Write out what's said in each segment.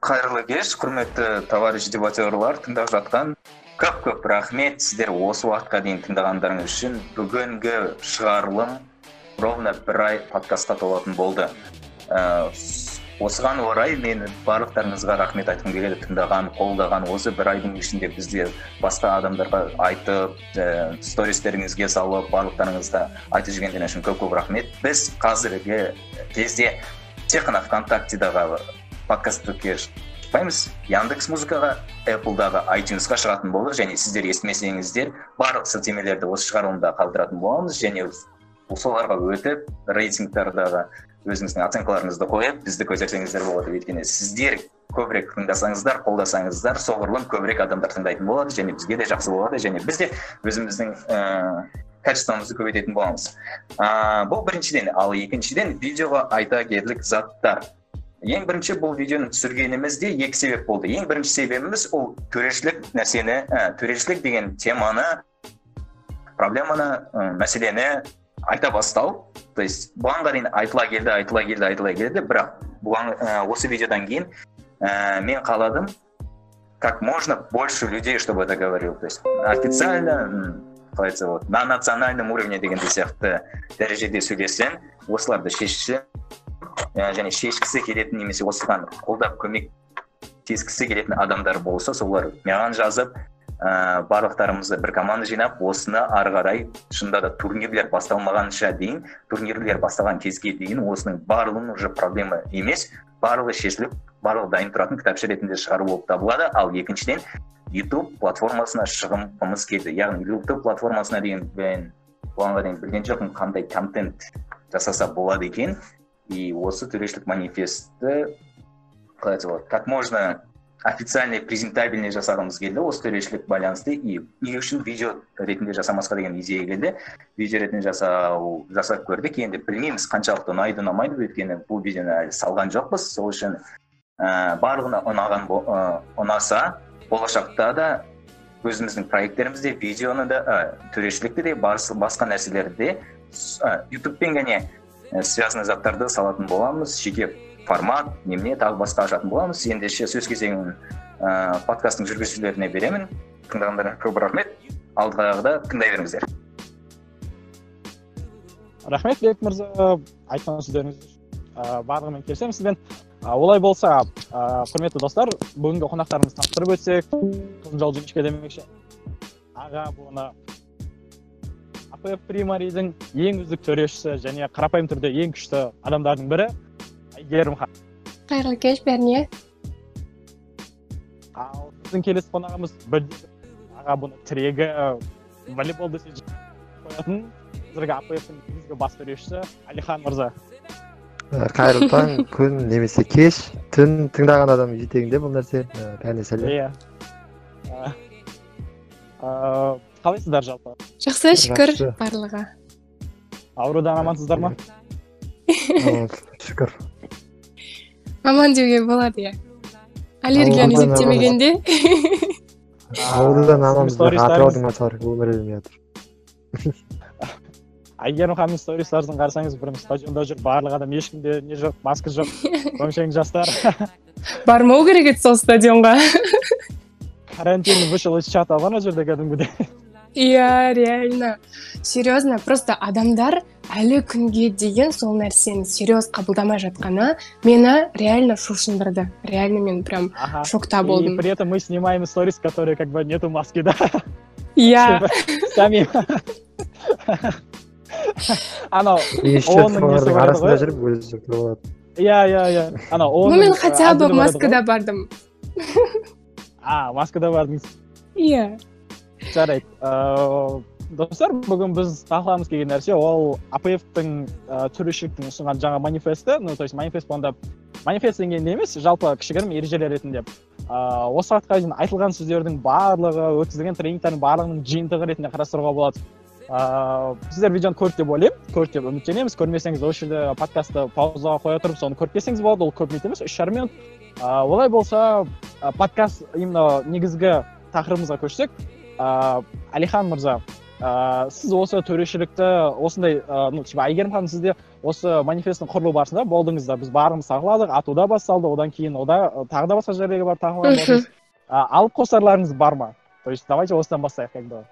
Қайырлы кеш, құрметті товарищ дебатерлар, тыңдап жатқан көп рахмет сіздер осы уақытқа дейін тыңдағандарыңыз үшін. Бүгінгі шығарылым ровно бір ай подкастқа толатын болды. Осыған орай мен барлықтарыңызға рахмет айтқым келеді. Тыңдаған, қолдаған, осы бір айдың ішінде бізде басқа адамдарға айтып, стористеріңізге салып, барлықтарыңызға айтып жүргендеріңіз үшін көп рахмет. Біз қазіргі кезде тек қана ВКонтактедағы подкастты шықпаймыз, Яндекс Музыкаға, Apple'дағы iTunesқа шығатын болдық, және сіздер естімесеңіздер барлық сілтемелерді осы шығарылымда қалдыратын боламыз, және соларға өтіп рейтингтардағы өзіңіздің оценкаларыңызды қойып, бізді көтерсеңіздер болады. Өйткені сіздер көбірек тыңдасаңыздар, қолдасаңыздар, соғұрлым көбірек адамдар тыңдайтын болады, және бізге де жақсы болады, және біз де өзіміздің качествомызды көбейтетін боламыз. Бұл біріншіден, ал екіншіден видеоға айта кетерлік заттар. Ең бірінші бұл видеоны түсіргенімізде екі себеп болды. Ең бірінші себебіміз ол төрешілік деген теманы, проблеманы, мәселені айта бастау. То есть бұған дейін айтыла келді, бірақ осы видеодан кейін мен қаладым, как можно больше людей, чтобы это говорил. То есть официально, на национальном уровне дегенде сияқты дәрежеде сөйлесін, осыларды шешсін, және шешкісі келетін немесе осыған қолдап көмектескісі келетін адамдар болса, солар маған жазып, барлықтарымызды бір команда жинап, осыны ары қарай шынында да турнирлер басталмағанша дейін, турнирлер басталған кезге дейін осының барлығын уже проблема емес, барлығы шешіліп, барлығы дайын тұратын кітапша ретінде шығару болып табылады. Ал екіншіден YouTube платформасына шығымымыз келді. Яғни YouTube платформасына деген бұған дейін білген жоқпын, қандай контент жасаса болады екен. И осы төрешілік манифестті как можно официальный, презентабельный жасағымыз келді осы төрешілік байланысты. И не үшін видео ретінде жасамасқа деген идея келді. Видео ретінде жасап көрдік. Енді білмейміз қаншалықты ұнайды, ұнамайды, өйткені бұл видеоны әлі салған жоқпыз. Сол үшін барлығына ұнаса, болашақта да өзіміздің проекттерімізде, видеоны да, төрешілікті де, басқа нәрселерді YouTube'пен және связанный заттарды салатын боламыз, жеке формат, немне тағы басқа ашатын боламыз. Ендеше сөз кезегін подкасттың жүргізушілеріне беремін. Тыңдағандарыңызға көп рахмет. Алдығағыда тыңдай беріңіздер. Рахмет, Бек мырза, айтқан сөздеріңіз барлығымен келісемін сізбен. Олай болса, құрметті достар, бүгінгі қонақтарымызды таныстырып өтсек, Қызылжал Жіңішке демекші аға бұны АПФ Примаридің ең үздік төрешісі және қарапайым түрде ең күшті адамдардың бірі Әйгерім ханым. Қайырлы кеш, бәріне. Ал біздің келесі қонағымыз аға бұны тірегі волейбол десе қоятын қазіргі АПФ-тің негізгі бас төрешісі Әлихан мырза. Қайырлы таң, күн немесе кеш, түн тыңдаған адам жетегінде бұл нәрсе. Бәріне сәлем. Қалайсыздар жалпы? Жақсы, шүкір барлығы. Аурудан амансыздар ма? Шүкір. Аман деуге болады, я. Аллергияны есептемегенде. Аурудан амансыздар, атыраудың атыр, өмірілмей жатыр. Әйгерім ханым стористерін қарасаңыз, бұрын стадионда жүр, барлық адам ешкімде не жоқ, маска жоқ, көңшең жастар. Бармау керек еді сол стадионға. Карантинді вышел из чата алған о жерде кәдімгідей. Иә, реально. Серьезно, просто адамдар әлі күнге деген сол нәрсені серьез қабылдамай жатқаны мені реально шошындырды. Реально мен прям шокта болдым. И при этом мы снимаем сторис, которые как бы нету маски, да? Иә. Сами. Анау, оның несі бар еді ғой? Иә. Ну, мен хотя бы маскада бардым. Маскада бардыңыз. Иә. Жарайды. Достар, бүгін біз талқыламыз келген нәрсе, ол АПФ-тің төрешіліктің ұсынған жаңа манифесті, то есть манифест болғанда, манифест деген емес, жалпы кішігірім ережелер ретінде. Осы уақытқа дейін айтылған сөздердің барлығы, өткізілген тренингтердің барлығының жиынтығы ретінде қарастыруға болады. Сіздер видеоны көрді деп ойлаймын, көрді деп үміттенеміз. Көрмесеңіз, осы жерде подкастты паузаға қоя тұрып, соны көріп келсеңіз болады, ол көп емес, 3,5 минут. Олай болса, подкаст именно негізгі тақырыбымызға көшсек, Әлихан мырза, сіз осы төрешілікті осындай ну типа Әйгерім ханым сізде осы манифесттің құрылу барысында болдыңыздар, біз барлығымыз талқыладық, атуда басталды, одан кейін тағы да басқа жерлерге барып талқылаған. Алып қосарларыңыз бар ма? То есть давайте осыдан бастайық как бы.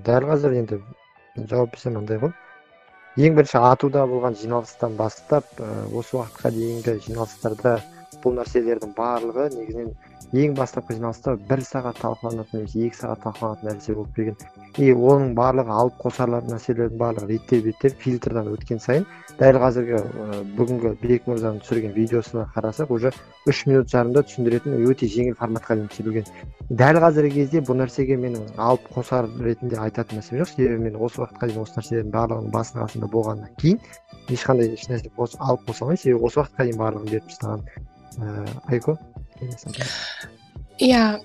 Дәл қазір енді жауап берсем мындай ғой. Ең бірінші атуда болған жиналыстан бастап осы уақытқа дейінгі жиналыстарда бұл нәрселердің барлығы негізінен ең бастапқы жиналыста 1 сағат талқыланатын немесе 2 сағат талқыланатын нәрсе болып келген. И оның барлығы алып қосарлар нәрселердің барлығы реттеп фильтрдан өткен сайын дәл қазіргі бүгінгі Бек мырзаның түсірген видеосына қарасақ уже 3 минут жарымда түсіндіретін өте жеңіл форматқа дейін келген. Дәл қазіргі кезде бұл нәрсеге менің алып қосар ретінде айтатын нәрсем жоқ, себебі мен осы уақытқа дейін осы нәрселердің барлығының басының қасында болғаннан кейін ешқандай ешнәрсе алып қоса алмаймын, себебі осы уақытқа дейін барлығын беріп тастаған. Айко? Иә,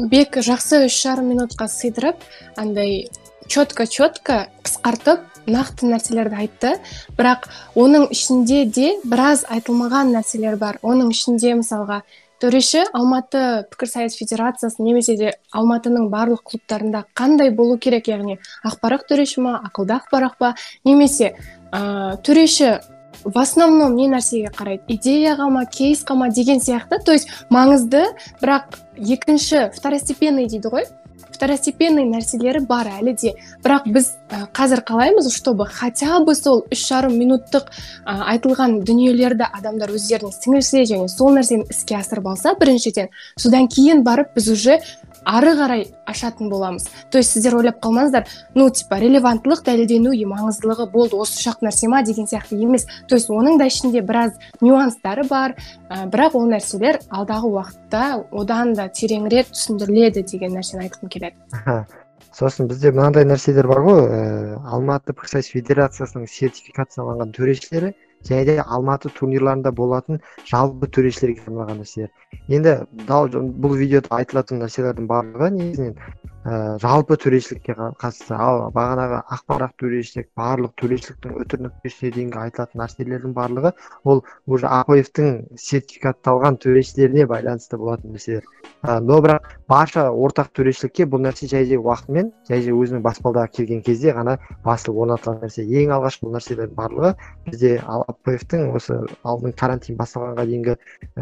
Бек жақсы 3,5 минутқа сыйдырып, андай четко қысқартып, нақты нәрселерді айтты, бірақ оның ішінде де біраз айтылмаған нәрселер бар. Оның ішінде мысалға төреші Алматы пікірсайыс федерациясы немесе де Алматының барлық клубтарында қандай болу керек, яғни ақпарақ төреші ма, ақылды ақпарақ па, немесе төреші в основном не нәрсеге қарайды, идеяға ма, кейсқа ма деген сияқты, то есть маңызды, бірақ екінші второстепенный дейді ғой, второстепенный нәрселері бар әлі де, бірақ біз қазір қалаймыз, чтобы хотя бы сол 3,5 минуттық айтылған дүниелерді адамдар өздеріне сіңірсе және сол нәрсені іске асырып алса біріншіден, содан кейін барып біз уже ары қарай ашатын боламыз. То есть сіздер ойлап қалмаңыздар, ну типа релеванттылық, дәлелдену маңыздылығы болды, осы шақ нәрсе ма деген сияқты емес. То есть оның да ішінде біраз нюанстары бар, бірақ ол нәрселер алдағы уақытта одан да тереңірек түсіндіріледі деген нәрсені айтқым келеді. Сосын бізде мынандай нәрселер бар ғой, Алматы пікірсайыс федерациясының сертификацияланған төрешілері және де Алматы турнирларында болатын жалпы төрешілерге арналған нәрселер. Енді бұл видеода айтылатын нәрселердің барлығы негізінен жалпы төрешілікке қатысты. Ал бағанағы ақпарат төрешілік, барлық төрешіліктің өтір нүктесіне дейінгі айтылатын нәрселердің барлығы ол уже АПФ-тің сертификатталған төрешілеріне байланысты болатын нәрселер. Но бірақ барша ортақ төрешілікке бұл нәрсе жай уақытымен, жай өзінің баспалдағы келген кезде ғана басылып орнатылған нәрсе. Ең алғаш бұл нәрселердің барлығы бізде АПФ-тің осы алдын карантин басталғанға дейінгі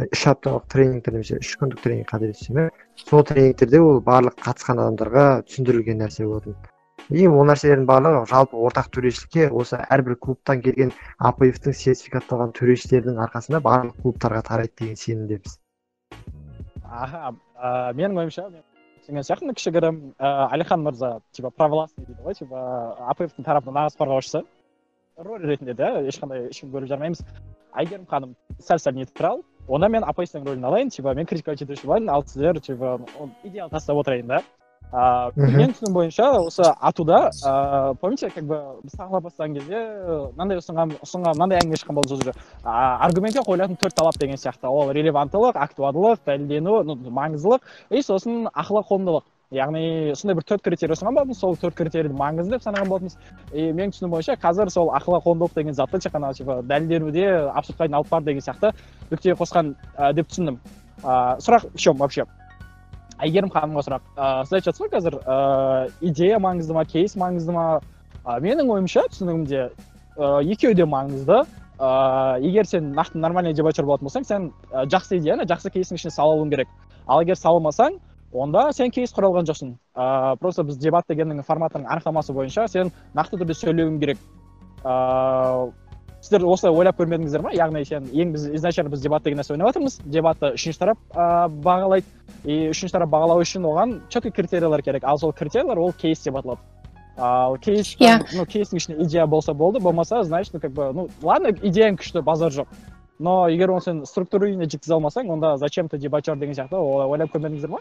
3 апталық тренингтер немесе 3 күндік тренинг қателеспесем, сол тренингтерде ол барлық қатысқан адамдарға түсіндірілген нәрсе болатын. И ол нәрселердің барлығы жалпы ортақ төрешілікке осы әрбір клубтан келген АПФ-тің сертификатталған төрешілердің арқасында барлық клубтарға тарайды деген сенімдеміз. Менің ойымша, сенген сияқты кішігірім Әлихан мырза типа провластный дейді ғой, типа АПФ-тің тарапынан нағыз қорғаушысы роль ретінде де ешкім көріп жармаймыз. Әйгерім ханым сәл нейтрал, онда мен АПФ-тің рөлін алайын, типа мен критика жетуші болайын, ал сіздер типа идеал тастап отырайын да. Мен түсінігім бойынша осы атуда, помните, как бы біз тағыла бастаған кезде мынандай ұсынған мынандай әңгіме шыққан болды уже. Аргументке қойылатын 4 талап деген сияқты. Ол релеванттылық, актуалдылық, дәлелдену, маңыздылық, и сосын ақылы қонымдылық. Яғни сондай бір 4 критерий ұсынған болатынбыз, сол 4 критерийді маңызды деп санаған болатынбыз. Менің түсінігім бойынша қазір сол ақылы қонымдылық деген затты тек қана дәлелденуде абсурдқа дейін алып бар деген сияқты нүктеге қосқан деп түсіндім. Сұрақ в чем вообще? Әйгерім ханымға сұрақ. Сіз айтып жатсыз ғой қазір идея маңызды ма, кейс маңызды ма? Менің ойымша түсінігімде екеуі де маңызды. Егер сен нақты нормальный дебатер болатын болсаң, сен жақсы идеяны жақсы кейстің ішіне салуың керек. Ал егер салмасаң, онда сен кейс құралған жоқсың. Просто біз дебат дегеннің форматының анықтамасы бойынша сен нақты түрде сөйлеуің керек. Сіздер осылай ойлап көрмедіңіздер ма? Яғни біз изначально дебат деген нәрсе ойнап жатырмыз. Дебатты үшінші тарап бағалайды. И үшінші тарап бағалау үшін оған четкий критериялар керек. Ал сол критериялар ол кейс деп аталады. Ал кейстің ішінде идея болса болды, болмаса, значит, ладно, идеяң күшті, базар жоқ. Но егер оны сен структурыйне жеткізе алмасаң, онда зачем ты дебатер деген сияқты ойлап көрмедіңіздер ма?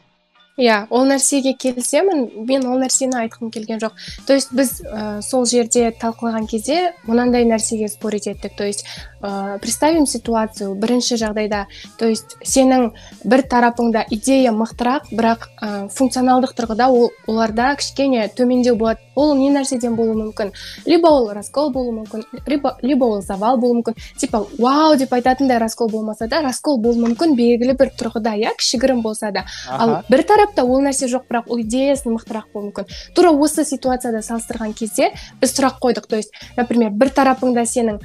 Иә, ол нәрсеге келісемін, мен ол нәрсені айтқым келген жоқ. То есть біз сол жерде талқылаған кезде мынандай нәрсеге спорить еттік. То есть представим ситуацию бірінші жағдайда, то есть сенің бір тарапыңда идея мықтырақ, бірақ функционалдық тұрғыда оларда кішкене төмендеу болады. Ол не нәрседен болуы мүмкін? Либо ол раскол болуы мүмкін, либо ол завал болуы мүмкін. Типа, вау деп айтатындай раскол болмаса да, раскол болуы мүмкін белгілі бір тұрғыда, кішігірім болса да. Ал бір тарапта ол нәрсе жоқ, бірақ ол идеясын мықтырақ болуы мүмкін. Тура осы ситуацияда салыстырған кезде біз сұрақ қойдық. То есть, например, бір тарапыңда сенің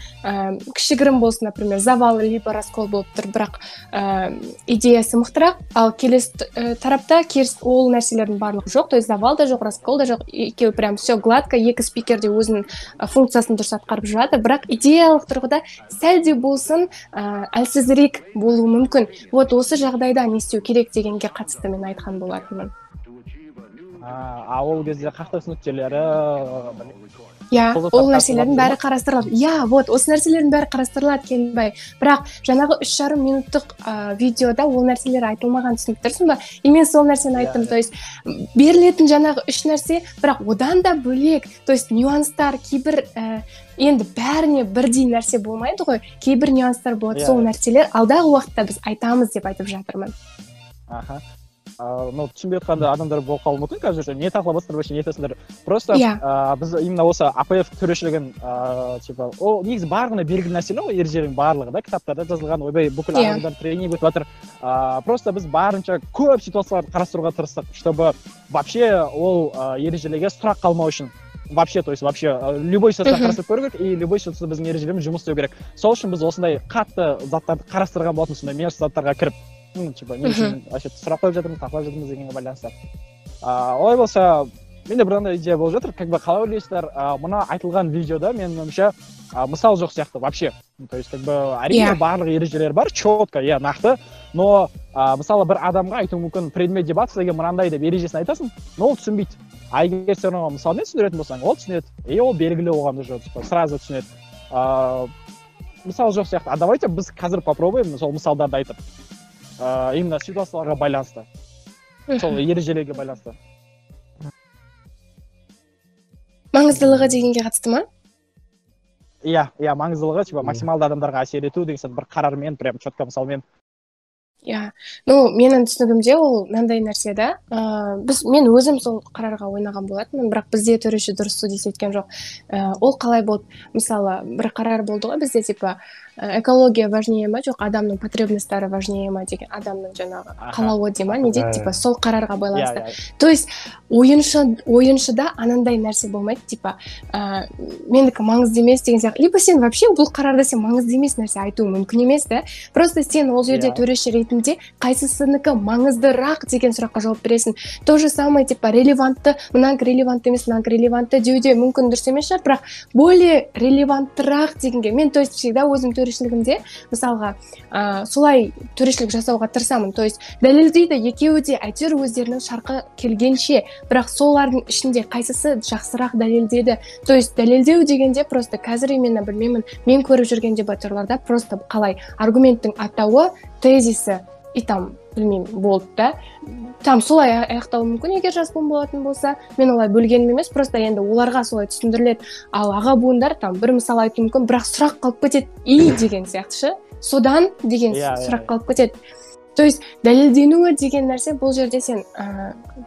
кішігірім болсын, например, завал либо раскол болып тұр, бірақ идеясы мықтырақ, ал келесі тарапта ол нәрселердің барлығы жоқ. То есть, завал да жоқ, раскол да жоқ, екеуі прям все гладко, екі спикер де өзінің функциясын дұрыс атқарып жатыр, бірақ идеялық тұрғыда сәл де болсын әлсізірек болуы мүмкін. Вот осы жағдайда не істеу керек дегенге қатысты мен айтқан болатынмын. Ол кезде қақтығыс нүктелері ол нәрселердің бәрі қарастырылады. Вот осы нәрселердің бәрі қарастырылады, Келінбай. Бірақ жаңағы 3,5 минуттық видеода ол нәрселер айтылмаған, түсініп тұрсың ба? И мен сол нәрсені айттым. То есть берілетін жаңағы 3 нәрсе, бірақ одан да бөлек, то есть нюанстар, кейбір енді бәріне бірдей нәрсе болмайды ғой. Кейбір нюанстар болады. Сол нәрселер алдағы уақытта біз айтамыз деп айтып жатырмын. Түсінбей отқанда адамдар болып қалуы мүмкін, қазір не тақылап отырсыңдар, вообще не етесіңдер. Просто біз именно осы АПФ төрешілігін, ол негізі барлығына белгілі нәрселер ғой, ережелердің барлығы да, кітаптарда жазылған, ойбай бүкіл адамдар тренинг өтіп жатыр. Просто біз барынша көп ситуацияларды қарастыруға тырыстық, чтобы вообще ол ережелерге сұрақ қалмау үшін. Вообще, то есть вообще любой ситуацияны қарастырып көру керек, и любой ситуацияда біздің ережелеріміз жұмыс істеу керек. Сол үшін біз осындай қатты заттарды қарастырған болатын, сондай мелочь заттарға кіріп, не үшін сұрақ қойып жатырмыз, тақылап жатырмыз дегенге байланысты. Олай болса, менде бір андай идея болып жатыр, қалай ойлайсыздар, мына айтылған видеода менің ойымша мысал жоқ сияқты вообще. То есть әрине барлық ережелер бар, четко, нақты, но мысалы бір адамға айту мүмкін предмет дебаты деген мынандай деп ережесін айтасың, но ол түсінбейді. Егер сен оны мысалмен түсіндіретін болсаң, ол түсінеді, и ол белгілі оған уже сразу түсінеді. Мысал жоқ сияқты. А давайте біз қазір попробуем сол мысалдарды айтып, именно ситуацияларға байланысты, сол ережелерге байланысты. Маңыздылығы дегенге қатысты ма? Маңыздылығы, максималды адамдарға әсер ету деген бір қарармен, прям четко мысалмен. Менің түсінігімде ол мынандай нәрсе да. Мен өзім сол қарарға ойнаған болатынмын, бірақ бізде төреші дұрыс судья еткен жоқ. Ол қалай болды? Мысалы, бір қарар болды ғой бізде, типа экология важнее ма, жоқ адамның потребностары важнее ма деген, адамның жаңағы қалауы дей ма, не дейді, типа сол қарарға байланысты. То есть ойыншыда анандай нәрсе болмайды, типа менікі маңызды емес деген сияқты. Либо сен вообще бұл қарарда сен маңызды емес нәрсе айтуы мүмкін емес да. Просто сен ол жерде төреші ретінде қайсысынікі маңыздырақ деген сұраққа жауап бересің. То же самое, типа релевантты, мынакі релевантты емес, мынакі релевантты деуде мүмкін дұрыс емес шығар, бірақ более релеванттырақ дегенге мен, то есть всегда өзім төрешілігімде мысалға солай төрешілік жасауға тырысамын. То есть дәлелдейді екеуі де әйтеуір өздерінің шарқы келгенше, бірақ солардың ішінде қайсысы жақсырақ дәлелдеді. То есть дәлелдеу дегенде просто қазір именно білмеймін, мен көріп жүрген дебаттерларда просто қалай аргументтің атауы, тезисі и там білмеймін болды да. Там солай аяқтауы мүмкін, егер жас буын болатын болса. Мен олай бөлгенім емес, просто енді оларға солай түсіндіріледі. Ал аға буындар там бір мысал айту мүмкін, бірақ сұрақ қалып кетеді, деген сияқты ше. Содан деген сұрақ қалып кетеді. То есть дәлелденуі деген нәрсе бұл жерде сен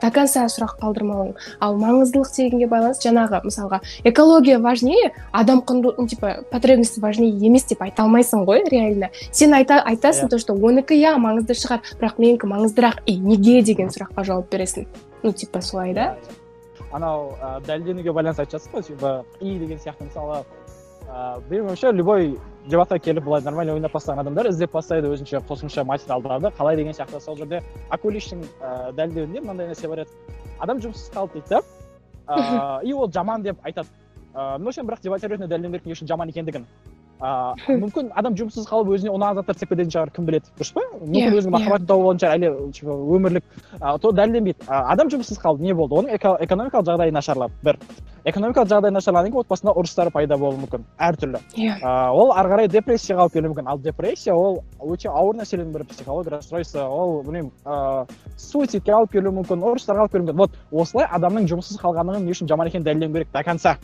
до конца сұрақ қалдырмауың. Ал маңыздылық дегенге байланысты жаңағы мысалға экология важнее, адам құндылығы, типа потребности важнее емес деп айта алмайсың ғой реально. Сен айтасың то, что оныкі маңызды шығар, бірақ менікі маңыздырақ, неге деген сұраққа жауап бересің. Типа солай да. Анау дәлелденуге байланысты айтып жатсың ғой, типа деген сияқты мысалы менің ойымша любой дебатқа келіп былай нормально ойнап бастаған адамдар іздеп бастайды өзінше қосымша материалдарды, қалай деген сияқты. Сол жерде Акулиштің дәлелдеуінде мынандай нәрсе бар еді. Адам жұмыссыз қалды дейді да, и ол жаман деп айтады. Бірақ дебатер ретінде дәлелдеу үшін жаман екендігін. Мүмкін адам жұмыссыз қалып өзіне ұнаған заттар істеп кететін шығар, кім біледі, дұрыс па? Мүмкін өзінің махаббатын тауып алған шығар, әлі өмірлік то дәлелденбейді. Адам жұмыссыз қалды, не болды? Оның экономикалық жағдайы нашарлап, бір экономикалық жағдай нашарлағаннан кейін отбасында ұрыстар пайда болуы мүмкін, әртүрлі. Ол ары қарай депрессияға алып келуі мүмкін. Ал депрессия ол өте ауыр мәселенің бірі, психологиялық расстройство, ол суицидке алып келуі мүмкін, ұрыстарға алып келуі мүмкін. Вот осылай адамның жұмыссыз қалғанының не үшін жаман екенін дәлелдеу керек до конца.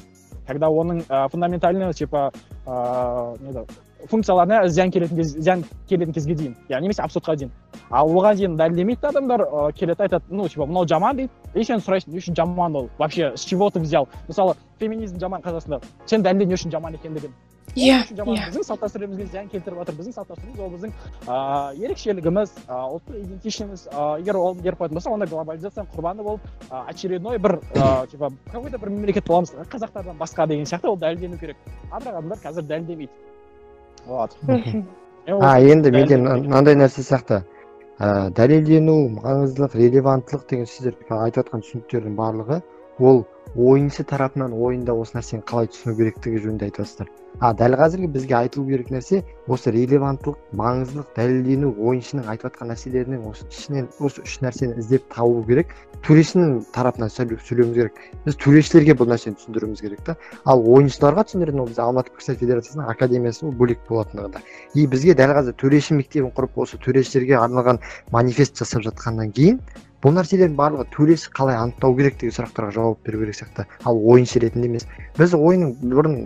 Когда оның фундаментальный, типа, функцияларына зиян келетін кезге дейін, яғни немесе абсурдқа дейін. Ал оған дейін дәлелдемейді адамдар, келеді айтады, ну типа мынау жаман дейді, и сен сұрайсың, не үшін жаман ол, вообще с чего ты взял? Мысалы феминизм жаман қазақстанда, сен дәлелде не үшін жаман екендігін. Біздің салт дәстүрімізге зиян келтіріп жатыр. Біздің салт дәстүріміз ол біздің ерекшелігіміз, ұлттық идентичностіміз. Егер ол беріп қоятын болса, онда глобализацияның құрбаны болып очередной бір типа какой-то бір мемлекет боламыз, қазақтардан басқа деген сияқты ол дәлелдену керек. Бірақ адамдар қазір дәлелдемейді. Вот. Енді менде мынандай нәрсе сияқты. Дәлелдену, маңыздылық, релеванттылық деген сіздер айтып жатқан түсініктердің барлығы ол ойыншы тарапынан ойында осы нәрсені қалай түсіну керектігі жөнінде айтып жатсыздар. Дәл қазіргі бізге айтылу керек нәрсе осы релеванттылық, маңыздылық, дәлелдену, ойыншының айтып жатқан нәрселерінің осы ішінен осы үш нәрсені іздеп табу керек. Төрешінің тарапынан сөйлеуіміз керек. Біз төрешілерге бұл нәрсені түсіндіруіміз керек та. Ал ойыншыларға түсіндіретін ол біз Алматы Пікірсайыс Федерациясының академиясы бөлек болатындығы да. И бізге дәл қазір төреші мектебін құрып осы төрешілерге арналған манифест жасап жатқаннан кейін бұл нәрселердің барлығы төреші қалай анықтау керек деген сұрақтарға жауап беру керек сияқты. Ал ойыншы ретінде емес. Біз ойынның бұрын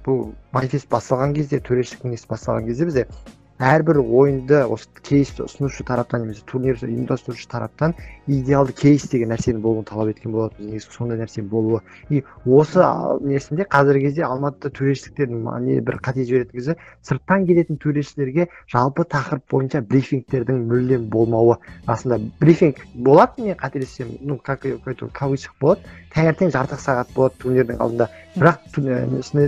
бұл манифест басталған кезде, төрешілік кеңес басталған кезде бізде әрбір ойынды осы кейсті ұсынушы тараптан немесе турнирді ұйымдастырушы тараптан идеалды кейс деген нәрсені болуын талап еткен болатын. Негізі сондай нәрсе болуы. И осы несінде қазіргі кезде Алматыда төрешіліктердің бір қате жіберетін кезде сырттан келетін төрешілерге жалпы тақырып бойынша брифингтердің мүлдем болмауы. Расында брифинг болады, мен қателессем, ну как кавычках болады. Таңертең жарты сағат болады турнирдің алдында. Бірақ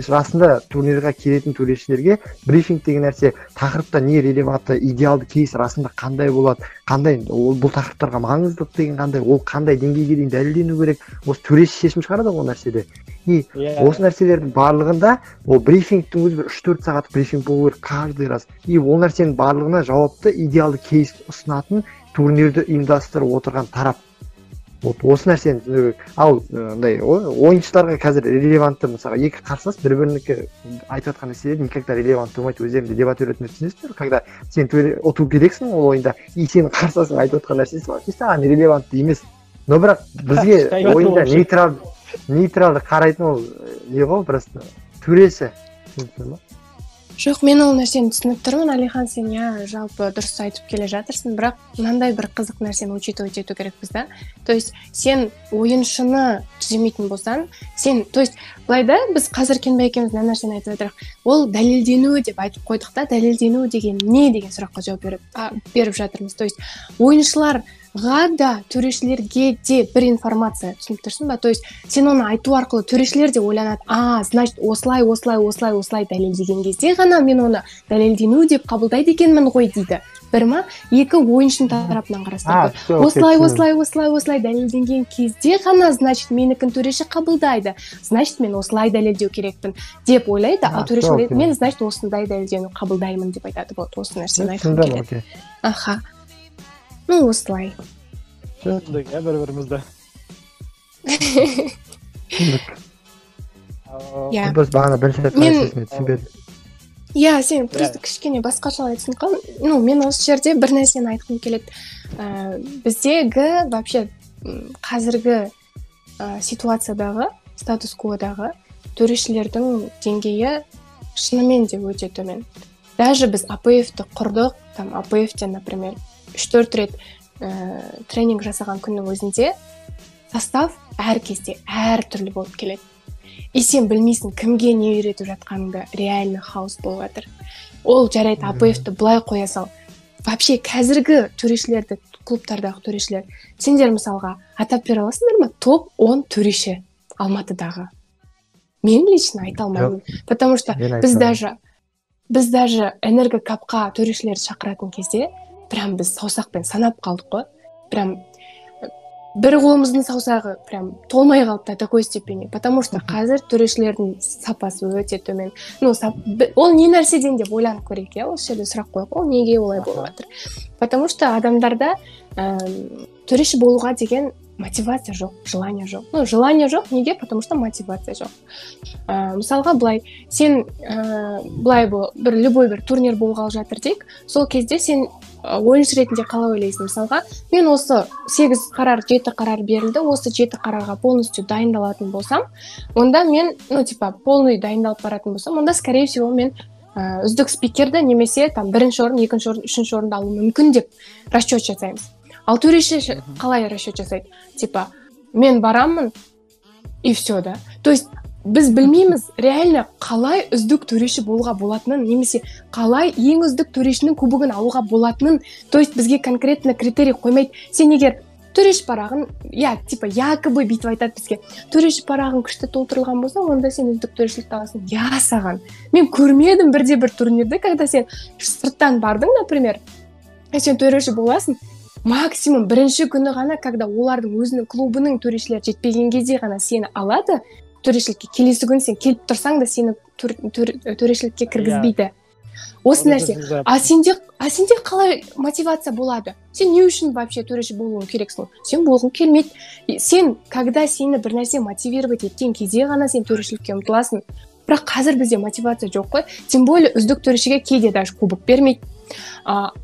расында турнирға келетін төрешілерге брифинг деген нәрсе тақырыпта не релевантты, идеалды кейс расында қандай болады, қандай бұл тақырыптарға маңыздылық деген қандай, ол қандай деңгейге дейін дәлелдену керек, осы төреші шешім шығарады ол нәрседе. И осы нәрселердің барлығында ол брифингтің өзі бір 3-4 сағат брифинг болу керек каждый раз. И ол нәрсенің барлығына жауапты идеалды кейс ұсынатын турнирді ұйымдастырып отырған тарап. Вот осы нәрсені түсіну керек. Ал ойыншыларға қазір релевантты, мысалы екі қарсылас бір-бірінікі айтып жатқан нәрселер никогда релевантты болмайды. Өздерінде дебат өретінді түсінесіздер, когда сен ұту керексің ол ойында, и сенің қарсыласың айтып жатқан нәрсесі бар, саған релевантты емес. Но бірақ бізге ойында нейтралды қарайтын ол не ғой, просто төреші. Жоқ, мен ол нәрсені түсініп тұрмын, Алихан, сен жалпы дұрыс айтып келе жатырсың, бірақ мынандай бір қызық нәрсені учитывать ету керекпіз да. То есть сен ойыншыны түземейтін болсаң, то есть былай да, біз қазір Кенбай екеуміз мына нәрсені айтып отырмық. Ол дәлелдену деп айтып қойдық та, дәлелдену деген не деген сұраққа жауап беріп жатырмыз. То есть ойыншыларға да, төрешілерге де бір информация, түсініп тұрсың ба? То есть сен оны айту арқылы төрешілер де ойланады, значит, осылай дәлелдеген кезде ғана мен оны дәлелдену деп қабылдайды екенмін ғой дейді. Бір ма? Екі ойыншының тарапынан қарастырып. Осылай дәлелденген кезде ғана, значит, менікін төреші қабылдайды. Значит, мен осылай дәлелдеу керекпін деп ойлайды, а төреші ойлайды, мен, значит, осындай дәлелдену қабылдаймын деп айтады. Вот осы нәрсені айтқым келеді. Аха. Ну, осылай. Түсіндік, бір-бірімізді. Біз бағана бірінші нәрсесіне түсінбедік. Сен просто кішкене басқашалай түсініп қалдың. Мен осы жерде бір нәрсені айтқым келеді. Біздегі вообще қазіргі ситуациядағы, статус-куодағы төрешілердің деңгейі шынымен де өте төмен. Даже біз АПФ-ті құрдық, там АПФ-те, например, 3-4 рет тренинг жасаған күннің өзінде состав әр кезде әр түрлі болып келеді. И сен білмейсің кімге не үйретіп жатқаныңды, реально хаос болып жатыр. Ол жарайды АПФ-ті былай қоя сал. Вообще қазіргі төрешілерді, клубтардағы төрешілер, сендер мысалға атап бере аласыңдар ма? Топ 10 төреші Алматыдағы. Мен лично айта алмаймын. Потому что біз даже энергокапқа төрешілерді шақыратын кезде прям біз саусақпен санап қалдық қой. Прям бір қолымыздың саусағы прям толмай қалды до такой степени. Потому что қазір төрешілердің сапасы өте төмен. Ол не нәрседен деп ойланып көрейік, осы жерде сұрақ қойып, ол неге олай болып жатыр? Потому что адамдарда төреші болуға деген мотивация жоқ, желание жоқ. Желание жоқ, неге? Потому что мотивация жоқ. Мысалға былай, сен любой бір турнир болғалы жатыр дейік, сол кезде сен ойыншы ретінде қалай ойлайсың? Мысалға, мен осы 8 қарар, 7 қарар берілді, осы 7 қарарға полностью дайындалатын болсам, онда мен, полный дайындалып баратын болсам, онда, скорее всего, мен үздік спикерді немесе там бірінші орын, екінші орын, үшінші орынды алу мүмкін деп расчет жасаймыз. Ал төреші қалай расчет жасайды? Типа, мен барамын и все, да. То есть біз білмейміз реально қалай үздік төреші болуға болатынын, немесе қалай ең үздік төрешінің кубогын алуға болатынын. То есть бізге конкретно критерий қоймайды. Сен егер төреші парағын, типа якобы бүйтіп айтады бізге, төреші парағын күшті толтырылған болса, онда сен үздік төрешілікті аласың. Саған. Мен көрмедім бірде бір турнирді, когда сен сырттан бардың, например, сен төреші боласың, максимум бірінші күні ғана, когда олардың өзінің клубының төрешілері жетпеген кезде ғана сені алады төрешілікке. Келесі күн сен келіп тұрсаң да сені төрешілікке кіргізбейді. Осы нәрсе. А сенде қалай мотивация болады? Сен не үшін вообще төреші болуың керексің? Сен болғың келмейді. Сен, когда сені бір нәрсе мотивировать еткен кезде ғана сен төрешілікке ұмтыласың. Бірақ қазір бізде мотивация жоқ қой. Тем более үздік төрешіге кейде даже кубок бермейді.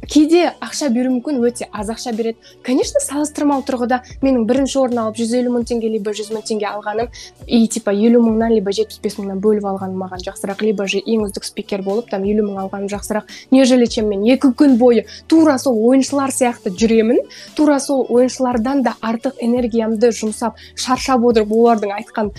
Кейде ақша беру мүмкін, өте аз ақша береді. Конечно, салыстырмалы тұрғыда менің бірінші орын алып 150 мың теңге, либо 100 мың теңге алғаным, и типа 50 мыңнан, либо 75 мыңнан бөліп алғаным маған жақсырақ, либо же ең үздік спикер болып, там 50 мың алғаным жақсырақ, нежели чем мен 2 күн бойы тура сол ойыншылар сияқты жүремін, тура сол ойыншылардан да артық энергиямды жұмсап, шаршап отырып, олардың айтқан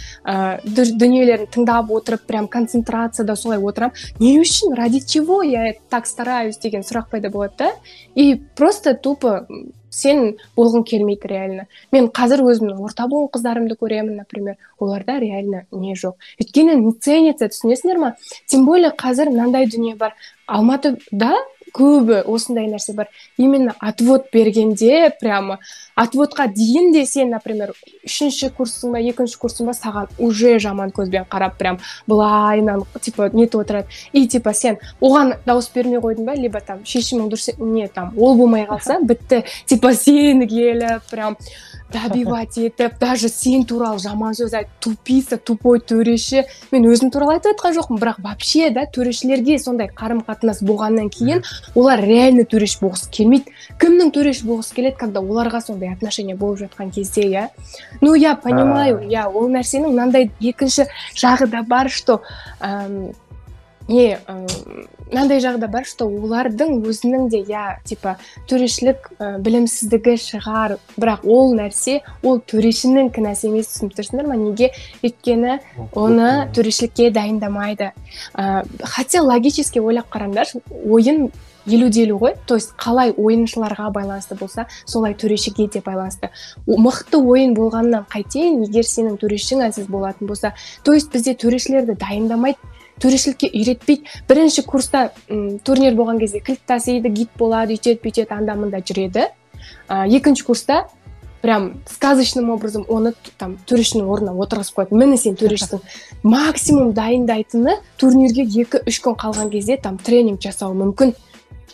дүниелерін тыңдап отырып, прям концентрацияда солай отырам. Не үшін, ради чего я так стараюсь деген сұрақ пайда болады да. И просто тупо сен болғың келмейді реально. Мен қазір өзімнің орта буын қыздарымды көремін, например, оларда реально не жоқ. Өйткені не ценится, түсінесіңдер ма? Тем более қазір мынандай дүние бар. Алматыда көбі осындай нәрсе бар. Именно отвод бергенде, прямо отводқа дейін де сен, например, 3-ші курсың ба, 2-ші курсың ба, саған уже жаман көзбен қарап, прям былайынан, типа, нетіп отырады. И типа сен оған дауыс бермей қойдың ба, либо там шешімің дұрыс, не там, ол болмай қалса, бітті, типа сені келіп, прям добивать етіп, даже сен туралы жаман сөз айтып, тупица, тупой төреші. Мен өзім туралы айтып жатқан жоқпын, бірақ вообще да төрешілерге сондай қарым-қатынас болғаннан кейін олар реально төреш болғысы келмейді. Кімнің төреш болғысы келеді, когда оларға сондай отношения болып жатқан кезде, я? Ну, я понимаю, ол нәрсенің мынандай екінші жағы да бар, что мынандай жағда бар, что олардың өзінің де, типа, төрешілік білімсіздігі шығар, бірақ ол нәрсе, ол төрешінің кінәсі емес, түсініп тұрсыңдар ма? Неге? Өйткені оны төрешілікке дайындамайды. Хотя логически ойлап қараңдар, ойын 50-50 ғой, то есть қалай ойыншыларға байланысты болса, солай төрешіге де байланысты. Мықты ойын болғаннан қайтейін, егер сенің төрешің әлсіз болатын болса, то есть бізде төрешілерді дайындамайды, төрешілікке үйретпейді. Бірінші курста турнир болған кезде кілт тасиды, гид болады, үйтет, анда-мында жүреді. Екінші курста прям сказочным образом оны там төрешінің орнына отырғызып қояды. Міне сен төрешсің. Максимум дайындайтыны турнирге 2-3 күн қалған кезде там тренинг жасау мүмкін.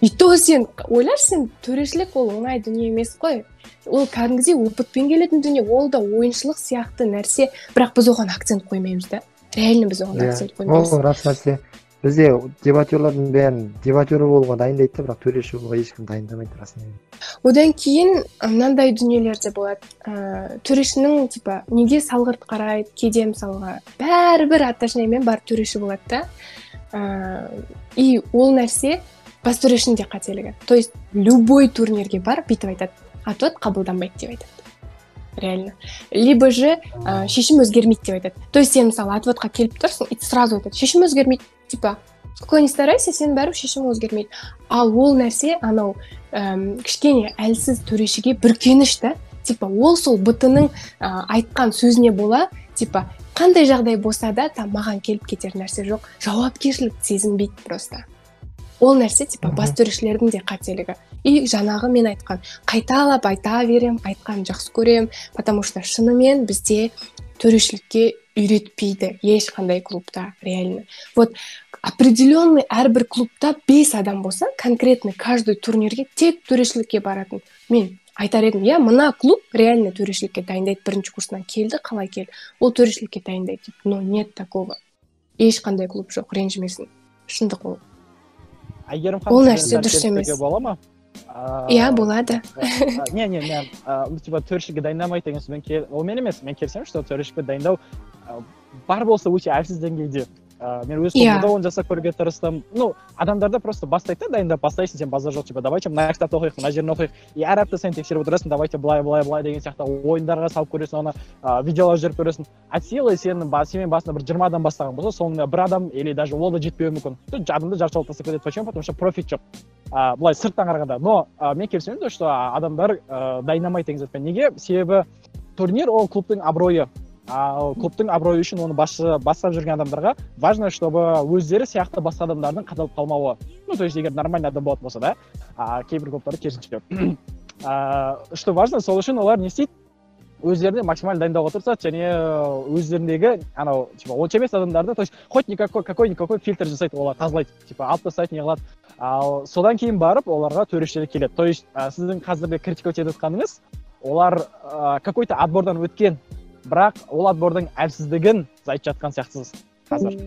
И то сен ойларсың, төрешілік ол оңай дүние емес қой. Ол кәдімгідей опытпен келетін дүние, ол да ойыншылық сияқты нәрсе, бірақ біз оған акцент қоймаймыз да. Реально біз оған акцент қоймаймыз. Ол рас нәрсе. Бізде дебатерлардың бәрін дебатер болуға дайындайды, бірақ төреші болуға ешкім дайындамайды расында. Одан кейін мынандай дүниелер де болады. Төрешінің типа неге салғырт қарайды, кейде мысалға бәрібір отношениемен бар төреші болады да. И ол нәрсе бас төрешінің де қателігі. То есть любой турнирге бар, бүйтіп айтады, отвод қабылданбайды деп айтады. Реально. Либо же шешім өзгермейді деп айтады. То есть сен мысалы отводқа келіп тұрсың, и сразу айтады, шешім өзгермейді. Типа, сколько не старайся, сен бәрібір шешім өзгермейді. Ал ол нәрсе анау кішкене әлсіз төрешіге бүркеніш та. Типа, ол сол бұтының айтқан сөзіне бола, типа, қандай жағдай болса да, там маған келіп кетер нәрсе жоқ. Жауапкершілік сезінбейді просто. Ол нәрсе, типа, бас төрешілердің де қателігі. И жаңағы мен айтқан, қайталап айта берем, айтқан жақсы көрем, потому что шынымен бізде төрешілікке үйретпейді ешқандай клубта, реально. Вот определенный әрбір клубта 5 адам болса, конкретно каждый турнирге тек төрешілікке баратын. Мен айтар едім, мына клуб реально төрешілікке дайындайды, бірінші курсынан келді, қалай келді, ол төрешілікке дайындайды. Но нет такого. Ешқандай клуб жоқ, ренжімесін. Шындық ол. Ол нәрсе дұрыс емес. Болады. Мен типа төрешіге дайындамайды деген сөз, ол мен емес, мен келісемін, что төрешіге дайындау бар болса өте әлсіз деңгейде. мен өз қолымда оны жасап көруге тырыстым. Ну, адамдарда просто бастайды да, дайындап бастайсың, сен базар жоқ, типа, давайте мына кітапты оқиық, мына жерін оқиық. И әр апта сайын тексеріп отырасың, давайте былай деген сияқты ойындарға салып көресің, оны видеолар жүріп көресің. От силы сенің басында бір 20 адам бастаған болса, соңында бір адам или даже ол да жетпеуі мүмкін. Адамды жарты жолға тастап кетеді. Почему? Потому что профит жоқ. Былай сырттан қарағанда. Но мен келісемін, что адамдар дайындамайды деген затпен. Неге? Себебі турнир ол клубтың абыройы. Клубтың абыройы үшін оны бастап жүрген адамдарға важно, чтобы өздері сияқты басқа адамдардың қадалып қалмауы. Ну, то есть егер нормальный адам болатын болса да, кейбір клубтары керісінше. Что важно, сол үшін олар не істейді? Өздеріне максимально дайындауға тырысады және өздеріндегі анау типа онша емес адамдарды, то есть хоть какой-никакой фильтр жасайды, олар тазалайды, типа алып тастайды, не қылады. Ал содан кейін барып оларға төрешілер келеді. То есть сіздің қазіргі критиковать етіп жатқаныңыз, олар какой-то отбордан өткен, бірақ ол отбордың әлсіздігін айтып жатқан сияқтысыз қазір.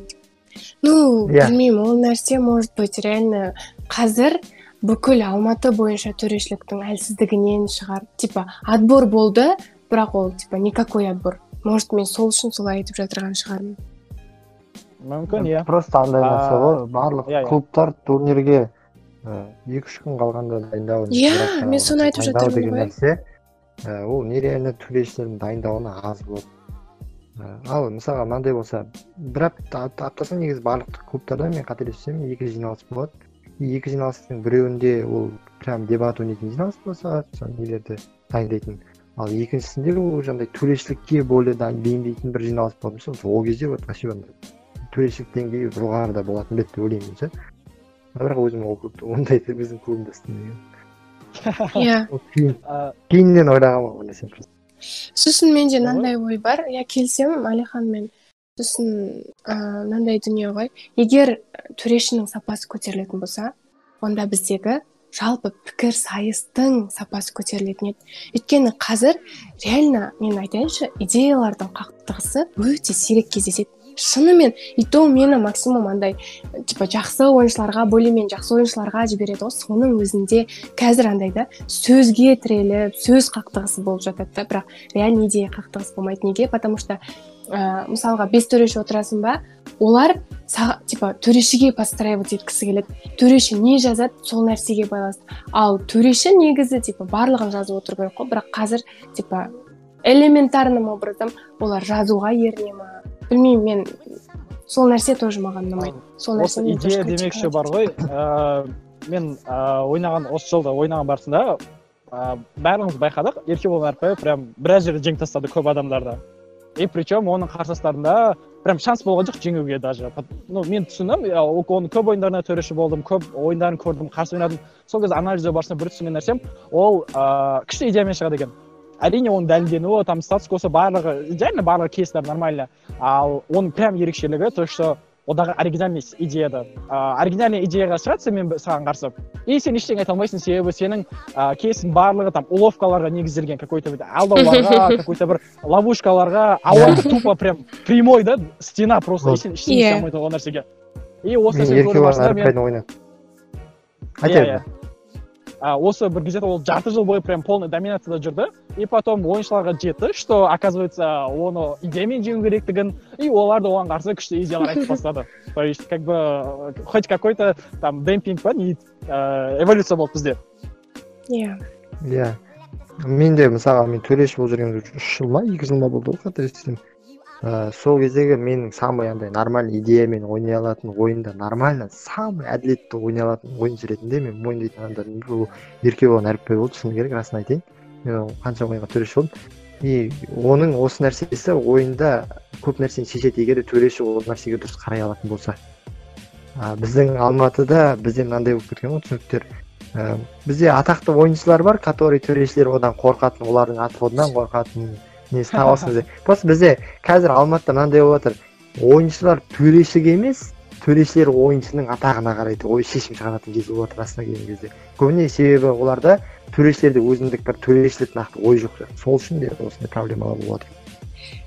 Ну, білмеймін, ол нәрсе может быть реально қазір бүкіл Алматы бойынша төрешіліктің әлсіздігінен шығар. Типа отбор болды, бірақ ол типа никакой отбор. Может, мен сол үшін солай айтып жатырған шығармын. Мүмкін, иә. Просто андай нәрсе ғой, барлық клубтар турнирге 2-3 күн қалғанда дайындау. Иә, мен соны айтып жатырмын ғой. Ол нереально төрешілердің дайындауына аз болады. Ал мысалға мынандай болса, бір аптасына негізі барлық клубтарда мен қателеспесем 2 жиналыс болады. 2 жиналыстың біреуінде ол прям дебат ойнайтын жиналыс болса, нелерді дайындайтын. Ал екіншісінде ол жаңағыдай төрешілікке более бейімдейтін бір жиналыс болады. Ол кезде вот вообще төрешілік деңгейі жоғарыда болатын бет деп ойлаймын ше. Бірақ өзім ол клубты ондайды біздің клубымда істемеген. Иә. Кейіннен ойлағам ол нәрсе просто. Сосын менде мынандай ой бар, я келісемін Алиханмен. Сосын мынандай дүние ғой. Егер төрешінің сапасы көтерілетін болса, онда біздегі жалпы пікір сайыстың сапасы көтерілетін еді. Өйткені қазір реально мен айтайыншы, идеялардың қақтығысы өте сирек кездеседі. Шынымен, и то мені максимум андай типа жақсы ойыншыларға, более-мен жақсы ойыншыларға жібереді ғой. Соның өзінде қазір андай да сөзге тіреліп, сөз қақтығысы болып жатады да, бірақ реально идея қақтығысы болмайды. Неге? Потому что мысалға 5 төреші отырасың ба, олар типа төрешіге постраивать еткісі келеді. Төреші не жазады, сол нәрсеге байланысты. Ал төреші негізі типа барлығын жазып отыру керек қой, бірақ қазір типа элементарным образом олар жазуға еріне ма? Білмеймін, мен сол нәрсе тоже маған ұнамайды. Осы идея демекші бар ғой. Мен осы жылда ойнаған барысында бәріміз байқадық, Еркебол Нәріпбаев прям біраз жерде жеңіп тастады көп адамдарды. И причем оның қарсыластарында прям шанс болған жоқ жеңуге даже. Ну, мен түсіндім, оны көп ойындарына төреші болдым, көп ойындарын көрдім, қарсы ойнадым. Сол кезде анализдеу барысында бір түсінген нәрсем, ол күшті идеямен шығады екен. Әрине оның дәлелденуі, там статус барлығы, идеально барлығы кейстер нормально. Ал оның прям ерекшелігі, то что одағы оригинальность идеяда. Оригинальный идеяға шығады мен саған қарсы. И сен ештеңе айта алмайсың, себебі сенің кейсің барлығы там уловкаларға негізделген, какой-то алдауларға, какой-то бір ловушкаларға, а он тупо прям прямой, да, стена просто, ештеңе істей алмайды ол нәрсеге. И осы сен көріп барысында мен осы бір кезде ол жарты жыл бойы прям полный доминацияда жүрді, и потом ойыншыларға жетті, что оказывается оны идеямен жеңу керектігін, и олар да оған қарсы күшті идеялар айтып бастады. То есть как бы хоть какой-то там демпинг па, эволюция болды бізде. Иә. Менде мысалға мен төреші болып жүрген 3 жыл ма, 2 жыл ма болды ғой қателеспесем. Сол кездегі менің самый андай нормальный идеямен ойнай алатын ойында, нормально, самый әділетті ойнай алатын ойыншы ретінде мен мойындайтын адамдардың бірі Еркебол Нәріпбаев болды, шыны керек, расын айтайын. Мен қанша ойынға төреші болдым. И оның осы нәрсесі ойында көп нәрсені шешеді, егер төреші ол нәрсеге дұрыс қарай алатын болса. Біздің Алматыда бізде мынандай болып кеткен ғой түсініктер. Бізде атақты ойыншылар бар, который төрешілер одан қорқатын, олардың атағынан қорқатын. Несі табасыз. Просто бізде қазір Алматыда мынандай болып жатыр. Ойыншылар төрешіге емес, төрешілер ойыншының атағына қарайды, ой шешім шығаратын кез болып жатыр расына келген кезде. Көбіне себебі оларда төрешілерде өзіндік бір төрешілік нақты ой жоқ. Сол үшін де осындай проблемалар болып жатыр.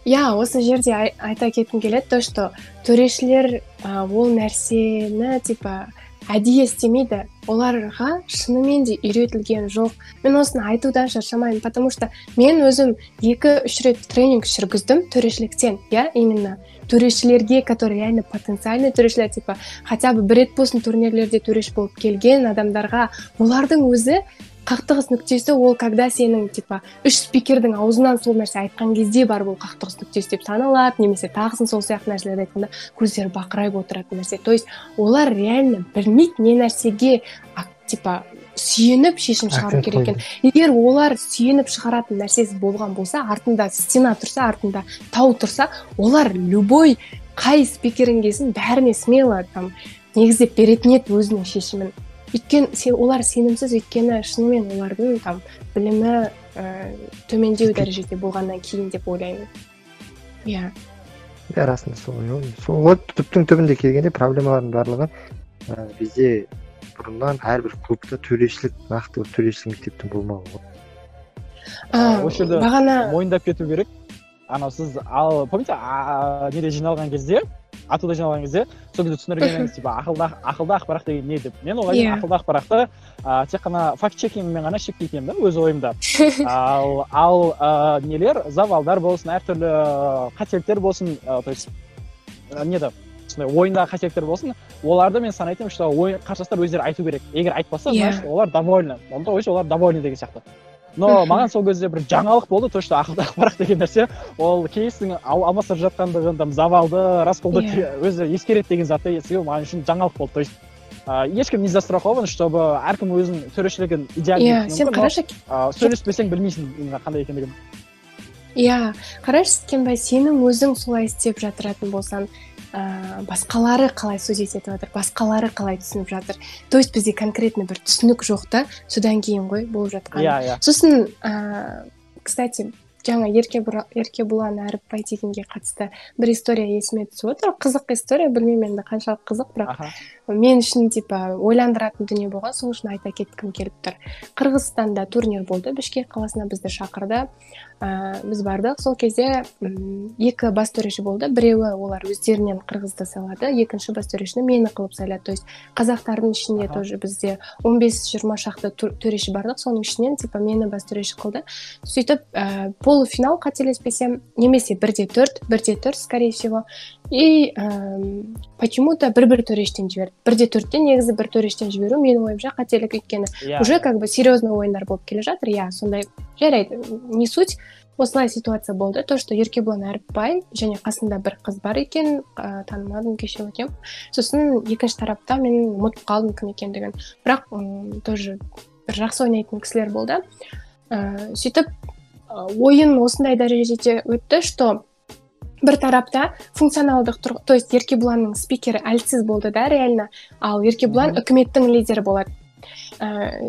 Иә, осы жерде айта кеткім келеді, то что төрешілер ол нәрсені типа әдейі істемейді, оларға шынымен де үйретілген жоқ. Мен осыны айтудан шаршамаймын, потому что мен өзім 2-3 рет тренинг жүргіздім төрешіліктен, именно төрешілерге, которые реально потенциальный төрешілер, типа хотя бы бір рет болсын турнирлерде төреш болып келген адамдарға, олардың өзі қақтығыс нүктесі ол, когда сенің типа 3 спикердің аузынан сол нәрсе айтқан кезде бар бұл қақтығыс нүктесі деп саналады, немесе тағысын сол сияқты нәрселерді айтқанда көздері бақырайып отыратын нәрсе. То есть олар реально білмейді не нәрсеге типа сүйеніп шешім шығару керек екен. Егер олар сүйеніп шығаратын нәрсесі болған болса, артында стена тұрса, артында тау тұрса, олар любой қай спикерін келсін бәріне смело там негіздеп беретін еді өзінің шешімін. Өйткені олар сенімсіз, өйткені шынымен олардың там білімі төмендеу дәрежеде болғаннан кейін деп ойлаймын. Расында сол түптің түбінде келгенде проблемалардың барлығы бізде бұрыннан әрбір клубта төрешілік, нақты бір төрешілік мектептің болмауы. Осы жерде мойындап кету керек. Анау сіз помните, неде жиналған кезде, атуда жиналған кезде, сол кезде түсіндіргеніңіз типа ақылды ақпарат деген не деп. Мен оған ақылды ақпаратты тек қана факт-чекингмен ғана шектейтінмін да өз ойымда. Ал нелер, завалдар болсын, әртүрлі қателіктер болсын, то есть неде ойындағы қателіктер болсын, оларды мен санайтын, что қарсыластар өздері айту керек. Егер айтпаса, значит олар довольны. Онда олар довольны деген сияқты. Но маған сол кезде бір жаңалық болды, то, что ақылды ақпарат деген нәрсе, ол кейстің алмастырып жатқандығын, там завалды, расколды өзі ескереді деген затты естіген маған үшін жаңалық болды. То есть ешкім не застрахован, чтобы әркім өзінің төрешілігін идеально сен қарашы, сөйлеспесең білмейсің қандай екендігін. Қарашы, Сәткенбай, сенің өзің солай істеп жатыратын болсан, басқалары қалай сөз етіп жатыр, басқалары қалай түсініп жатыр. То есть бізде конкретно бір түсінік жоқ та, содан кейін ғой болып жатқан. Сосын, кстати, жаңа Еркебұлан Әріпбай дегенге қатысты бір история есіме түсіп отыр. Қызық история, білмеймін енді қаншалық қызық, бірақ мен үшін типа ойландыратын дүние болған, сол үшін айта кеткім келіп тұр. Қырғызстанда турнир болды, Бішкек қаласына бізді шақырды. Біз бардық. Сол кезде 2 бас төреші болды. Біреуі олар өздерінен қырғызды сайлады, екінші бас төрешіні мені қылып сайлады. То есть қазақтардың ішінде тоже бізде 15-20 шақты төреші бардық. Соның ішінен типа мені бас төреші қылды. Сөйтіп полуфинал қателеспесем, немесе 1-4, скорее всего. И почему-то бір төрештен жіберді. 1-4-тен негізі бір төрештен жіберу менің ойымша қателік, өйткені уже как бы серьезный ойындар болып келе жатыр. Сондай жарайды, не суть. Осылай ситуация болды. То, что Еркебұлан Әріпбай және қасында бір қыз бар екен, танымадым, кеше өтем. Сосын екінші тарапта мен ұмытып қалдым кім екендігін. Бірақ тоже бір жақсы ойнайтын кісілер болды. Сөйтіп ойын осындай дәрежеде өтті, что бір тарапта функционалдық, то есть Еркебұланның спикері әлсіз болды да, реально, ал Еркебұлан үкіметтің лидері болады.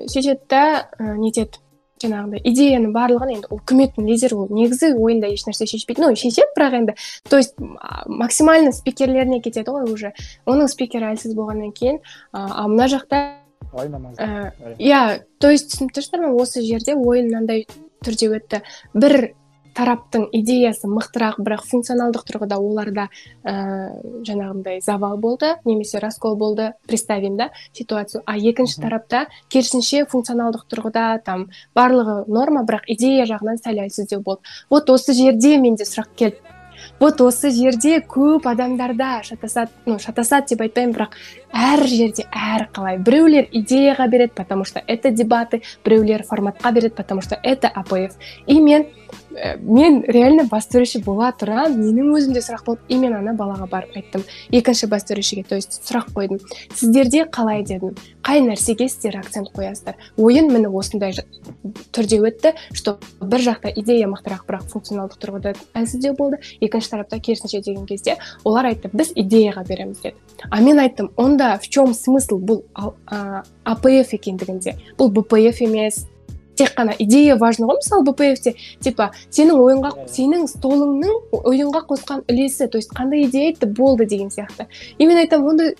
Сөйтеді, нетеді, жаңағындай идеяның барлығын енді үкіметтің лидері ол негізі ойында еш нәрсе шешпейді. Шешеді, бірақ енді, то есть максимально спикерлеріне кетеді ғой уже. Оның спикері әлсіз болғаннан кейін, мына жақта то есть түсініп тұрсыздар ма, осы жерде ойын мынандай түрде өтті. Бір тараптың идеясы мықтырақ, бірақ функционалдық тұрғыда оларда жаңағындай завал болды, немесе раскол болды, представим да ситуацию. Екінші тарапта керісінше функционалдық тұрғыда там барлығы норма, бірақ идея жағынан сәл әлсіздеу болды. Вот осы жерде менде сұрақ келді. Вот осы жерде көп адамдарда шатасады деп айтпаймын, бірақ әр жерде әр қалай. Біреулер идеяға береді, потому что это дебаты, біреулер форматқа береді, потому что это АПФ. И мен реально бас төреші бола тұра, менің өзімде сұрақ болды, и мен ана балаға барып айттым, екінші бас төрешіге, то есть сұрақ қойдым. Сіздерде қалай дедім, қай нәрсеге сіздер акцент қоясыздар? Ойын мені осындай түрде өтті, что бір жақта идея мықтырақ, бірақ функционалдық тұрғыда әлсіздеу болды, екінші тарапта керісінше деген кезде олар айтты, біз идеяға береміз деді. Мен айттым, онда в чем смысл бұл АПФ екендігінде? Бұл БПФ емес. Тек қана идея важны ғой, мысалы БПФ-те, типа, сенің столыңның ойынға қосқан үлесі, то есть қандай идея айтты болды деген сияқты. И мен айтам, онда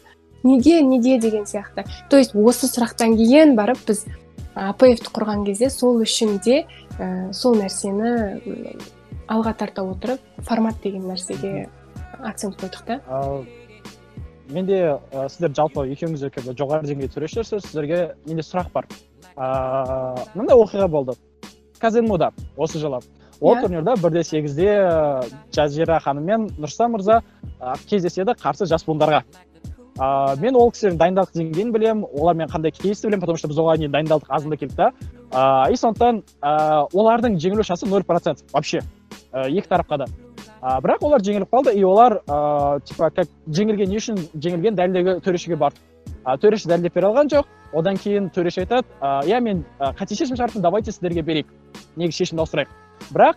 неге деген сияқты. То есть осы сұрақтан кейін барып біз АПФ-ті құрған кезде сол үшін де сол нәрсені алға тарта отырып формат деген нәрсеге акцент қойдық та. менде сіздер жалпы екеуіңіз жоғары деңгей төрешілерсіз, сіздерге менде сұрақ бар. Мынандай оқиға болды. Казенмода осы жылы. Ол турнирда 1-8-де Жазира ханым мен Нұрсұлтан мырза кездеседі қарсы жас буындарға. Мен ол кісілердің дайындалық деңгейін білем, олармен қандай кейсті білем, потому что біз оған дейін дайындалдық азында келді да. И сондықтан олардың жеңілу шансы 0% вообще екі тарапқа да. Бірақ олар жеңіліп қалды, и олар типа как жеңілген не үшін жеңілген дәлелдеуге төрешіге барды. Төреші дәлелдеп бере алған жоқ. Одан кейін төреші айтады, мен қате шешім шығардым, давайте сіздерге берейік. Неге шешімді ауыстырайық. Бірақ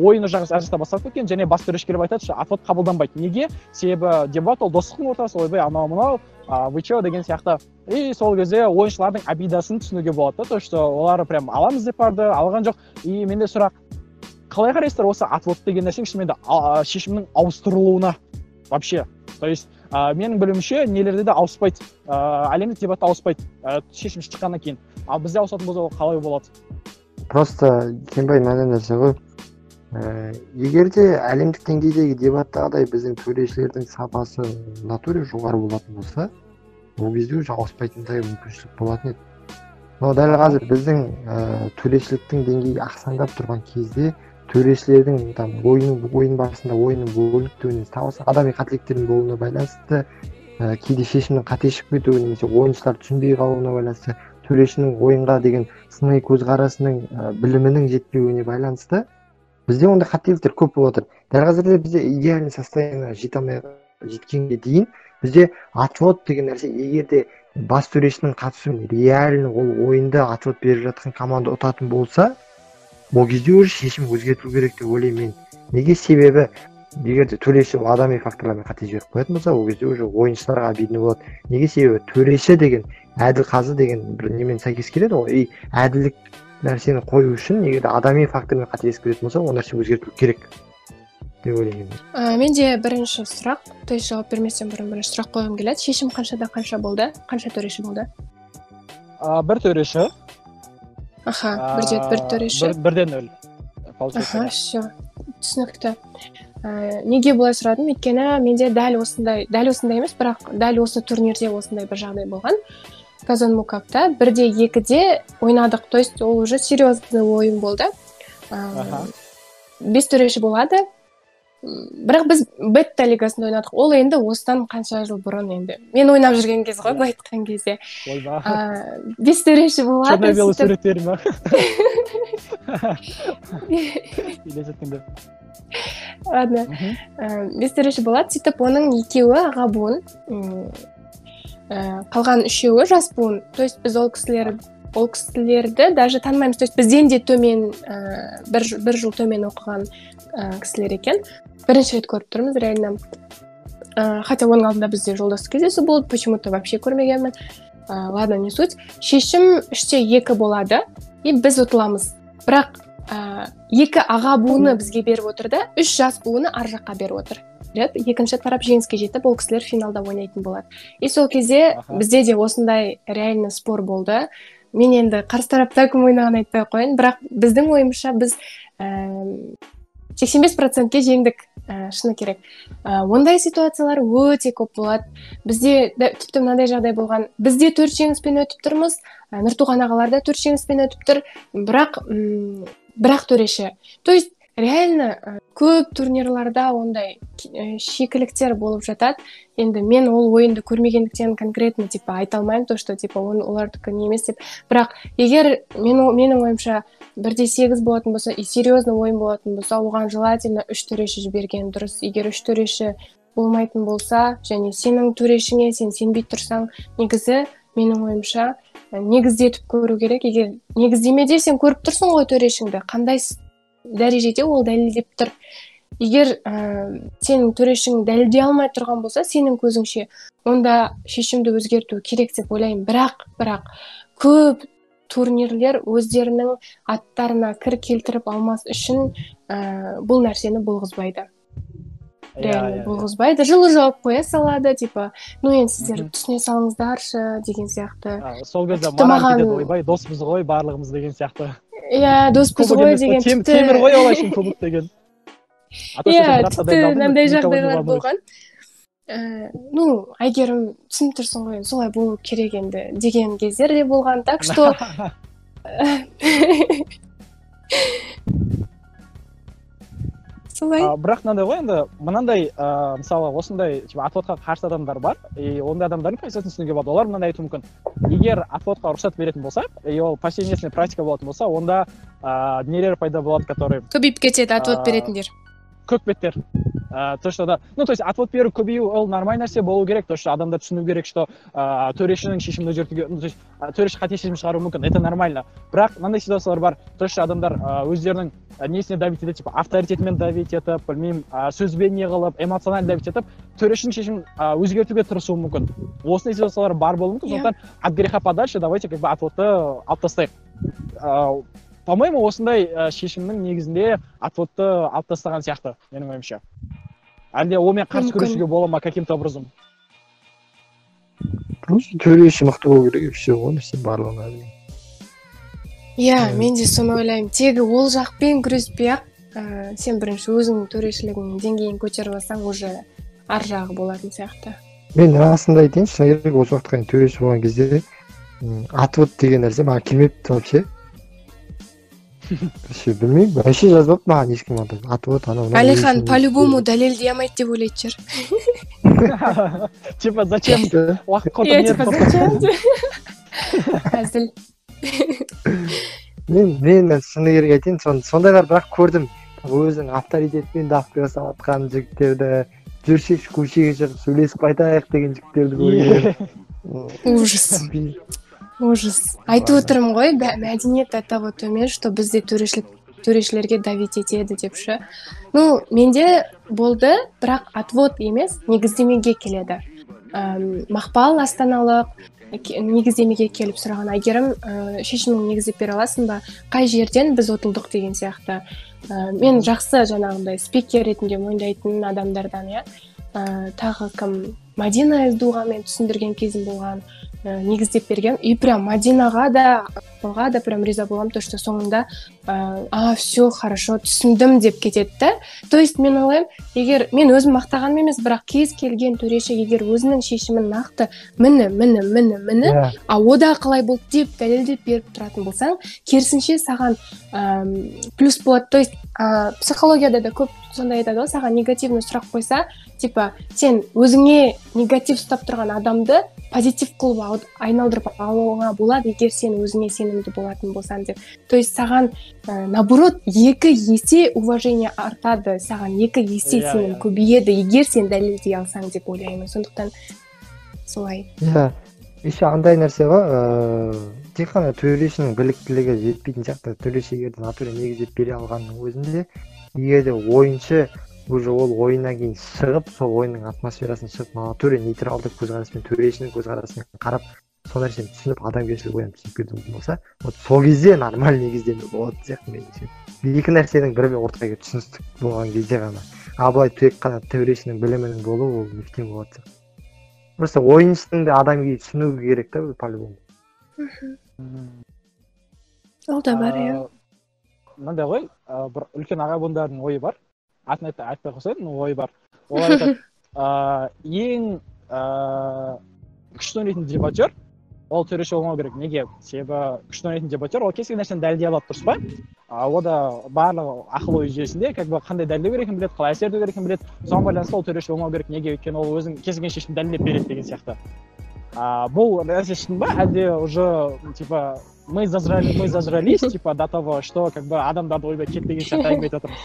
ойыны жағыз әржақта басталып кеткен, және бас төреші келіп айтады, отвод қабылданбайды. Неге? Себебі дебат ол достықтың ортасы, ойбай анау-мынау, вы чё деген сияқты. И сол кезде ойыншылардың обидасын түсінуге болады, то что олар прям аламыз деп барды, алған жоқ. И менде сұрақ, қалай қарайсыздар осы отвод деген нәрсенің шынымен шешімнің ауыстырылуына вообще? То есть менің білуімше нелерде де ауыспайды, әлемдік дебатта ауыспайды шешім шыққаннан кейін. Ал бізде ауысатын болса қалай болады? Просто Кенбай мынандай нәрсе ғой. Егер де әлемдік деңгейдегі дебаттағыдай біздің төрешілердің сапасы натуре жоғары болатын болса, ол кезде уже ауыспайтындай мүмкіншілік болатын еді. Но дәл қазір біздің төрешіліктің деңгейі ақсаңдап тұрған кезде төрешілердің ойын барысында ойынның бөліктеуіне адами қателіктердің болуына байланысты, кейде шешімнің қате шығып кетуі немесе ойыншылар түсінбей қалуына байланысты, төрешінің ойынға деген сыни көзқарасының білімінің жетпеуіне байланысты бізде ондай қателіктер көп болып отыр. Дәл қазірде бізде идеальный состояниеге жеткенге дейін бізде отвод деген нәрсе, егер де бас төрешінің қатысуымен реально ол ойынды отвод беріп жатқан команда ұтатын болса, ол кезде уже шешім өзгертілу керек деп ойлаймын мен. Неге? Себебі егер де төреші адами факторлармен қате жіберіп қоятын болса, ол кезде уже ойыншыларға обидно болады. Неге? Себебі төреші деген әділ қазы деген бір немен сәйкес келеді ғой. И әділдік нәрсені қою үшін егер де адами фактормен қателесіп кететін болса, ол нәрсе өзгертілу керек деп ойлаймын. Менде бірінші сұрақ, то есть жауап берместен бұрын бірінші сұрақ қойғым келеді. Шешім қанша болды? Қанша төреші болды? Бір төреші. Бір төреші. 1-0. Все. Түсінікті. Неге бұлай сұрадым? Өйткені менде дәл осындай емес, бірақ дәл осы турнирде осындай бір жағдай болған. Казанмукапта 1-2-де ойнадық, то есть ол уже серьезный ойын болды. 5 төреші болады. Бірақ біз бетта лигасында ойнадық. Ол енді осыдан қанша жыл бұрын енді. Мен ойнап жүрген кез ғой, былай айтқан кезде. 5 төреші болады. Черно-белый суреттер ма? Ладно. 5 төреші болады, сөйтіп оның 2-і аға буын, қалған 3-і жас буын. То есть біз ол кісілерді даже танымаймыз. То есть бізден де төмен, бір жыл төмен оқыған кісілер екен. Бірінші рет көріп тұрмыз, реально. Хотя оның алдында бізде жолдастық кездесу болды, почему-то вообще көрмегенмін. Ладно, не суть. Шешім 3-2 болады, и біз ұтыламыз. Бірақ 2 аға буыны бізге беріп отырды, 3 жас буыны ар жаққа беріп отыр. Екінші тарап жеңіске жетіп, ол кісілер финалда ойнайтын болады. И сол кезде бізде де осындай реально спор болды. Мен енді қарсы тарапта кім ойнаған айтпай қойын, бірақ біздің ойымша біз 85%-ке жеңдік, шыны керек. Ондай ситуациялар өте көп болады. Бізде тіпті мынандай жағдай болған. Бізде 4 жеңіспен өтіп тұрмыз, Нұртуған ағаларда 4 жеңіспен өтіп тұр, бірақ төреші. То есть реально көп турнирларда ондай шикіліктер болып жатады. Енді мен ол ойынды көрмегендіктен конкретно айта алмаймын, то что олардікі не емес деп. Бірақ егер менің ойымша 1-8 болатын болса, и серьезный ойын болатын болса, оған желательно 3 төреші жіберген дұрыс. Егер 3 төреші болмайтын болса, және сенің төрешіңе сен сенбей тұрсаң, негізі менің ойымша негіздетіп көру керек. Егер негіздемеде сен көріп тұрсың ғой төрешіңді, қандай дәрежеде ол дәлелдеп тұр. Егер сенің төрешің дәлелдей алмай тұрған болса, сенің көзіңше, онда шешімді өзгерту керек деп ойлаймын. Бірақ көп турнирлер өздерінің аттарына кір келтіріп алмас үшін бұл нәрсені болғызбайды. Реально болғызбайды. Жылы жауап қоя салады, енді сіздер түсіне салыңыздаршы деген сияқты. Сол кезде маған кетеді, ойбай, доспыз ғой барлығымыз деген сияқты. Доспыз ғой деген тіпті. Темір ғой олай үшін көбік деген. Тіпті мынандай жағдайлар болған. Ну, Айгерім түсініп тұрсың ғой, солай болу керек енді деген кездер де болған. Так что солай. Бірақ мынандай ғой енді, мынандай мысалы осындай отводқа қарсы адамдар бар, и ондай адамдардың позициясын түсінуге болады. Олар мынандай айтуы мүмкін. Егер отводқа рұқсат беретін болсақ, и ол повсеместный практика болатын болса, онда нелер пайда болады, которые көбейіп кетеді отвод беретіндер. Көп беттер. То, что да, ну, то есть отвод беру көбею ол нормальный нәрсе болу керек, то, что адамдар түсіну керек, что төрешінің шешімін өзгертуге, ну, то есть төреш қате шешім шығаруы мүмкін, это нормально. Бірақ мынандай ситуациялар бар, то, что адамдар өздерінің несіне давить етеді, типа авторитетімен давить етіп, білмеймін, сөзбен не қылып, эмоционально давить етіп, төрешінің шешімін өзгертуге тырысуы мүмкін. Осындай ситуациялар бар болуы мүмкін, сондықтан от греха подальше давайте как бы отводты алып тастайық. По-моему, осындай шешімнің негізінде отводты алып тастаған сияқты, менің ойымша. Әлде онымен қарсы күресуге бола ма каким-то образом? Просто төреші мықты болу керек, все ғой, нәрсе барлығына. Иә, мен де соны ойлаймын. Тегі ол жақпен күреспей-ақ, сен бірінші өзіңнің төрешілігінің деңгейін көтеріп алсаң, уже ар жағы болатын сияқты. Мен расында айтайыншы, шыны керек осы уақытқа дейін төреші болған кезде отвод деген нәрсе маған келмепті вообще. Вообще білмеймін, вообще жазбапты маған ешкім андай отвод анау. Әлихан по-любому дәлелдей алмайды деп ойлайды шығар. Типа зачем уақыт құртып әзіл. Мен шыны керек айтайын, сондайлар бірақ көрдім. Өзінің авторитетпен давка жасап жатқан жігіттерді, жүрсек көшеге шығып сөйлесіп қайтайық деген жігіттерді көрдім. Ужас. Айтып отырмын ғой, мәдениет до того төмен, что бізде төрешілерге давить етеді депші. Ну, менде болды, бірақ отвод емес, негіздемеге келеді. Мақпал астаналық негіздемеге келіп сұраған, Айгерім, шешімін негіздеп бере аласың ба? Қай жерден біз ұтылдық деген сияқты. Мен жақсы жаңағындай спикер ретінде мойындайтын адамдардан, иә. Тағы кім? Мадина Эздуға мен түсіндірген кезім болған, негіздеп берген. И прям Мадинаға да прям риза болам, то что соңында все хорошо түсіндім деп кетеді. То есть мен ойлаймын, егер мен өзім мақтағаным емес, бірақ кез келген төреші егер өзінің шешімін нақты міне, ода қалай болды деп дәлелдеп беріп тұратын болсаң, керісінше саған плюс болады. То есть психологияда да көп сондай айтады ғой, саған негативный сұрақ қойса, типа сен өзіңе негатив ұстап тұрған адамды позитив қылып айналдырып алуыңа болады, егер сен өзіңе сенімді болатын болсаң деп. То есть саған наоборот 2 есе уважение артады, саған 2 есе сенім көбейеді, егер сен дәлелдей алсаң деп ойлаймын. Сондықтан солай. Иә, еще андай нәрсе ғой, тек қана төрешінің біліктілігі жетпейтін сияқты. Төреші егерде натуре негіздеп бере алғанның өзінде, егерде ойыншы уже ол ойыннан кейін шығып, сол ойынның атмосферасын шығып, натуре нейтралды көзқараспен, төрешінің көзқарасымен қарап, сол нәрсені түсініп, адамгершілік ойын түсініп беретін болса, вот сол кезде нормальный негіздеме болады сияқты меніңше. Екі нәрсенің бірімен ортаға келіп түсіністік болған кезде ғана. Былай тек қана төрешінің білімінің болуы ол мектеп болады. Просто ойыншының да адамға түсіну керек та, по-любому. Ол да бар, иә. Мынандай ғой, бір үлкен аға буындардың ойы бар. Атын айтпай қойсайын, ой бар. Ол айтады, ең күшті ойнайтын дебатер, ол төреші болмау керек. Неге? Себебі күшті ойнайтын дебатер, ол кез келген нәрсені дәлелдей алады, дұрыс па? Ода барлығы ақыл ой жүйесінде қандай дәлелдеу керекін біледі, қалай әсер ету керекін біледі. Соған байланысты ол төреші болмау керек. Неге? Өйткені ол өзінің кез келген шешімді дәлелдеп береді деген сияқты. Бұл нәрсе шын ба? Әлде уже типа мы зажрались типа до того, что адамдарды ойбай кетпеген сияқты әңгіме айтып отырмыз.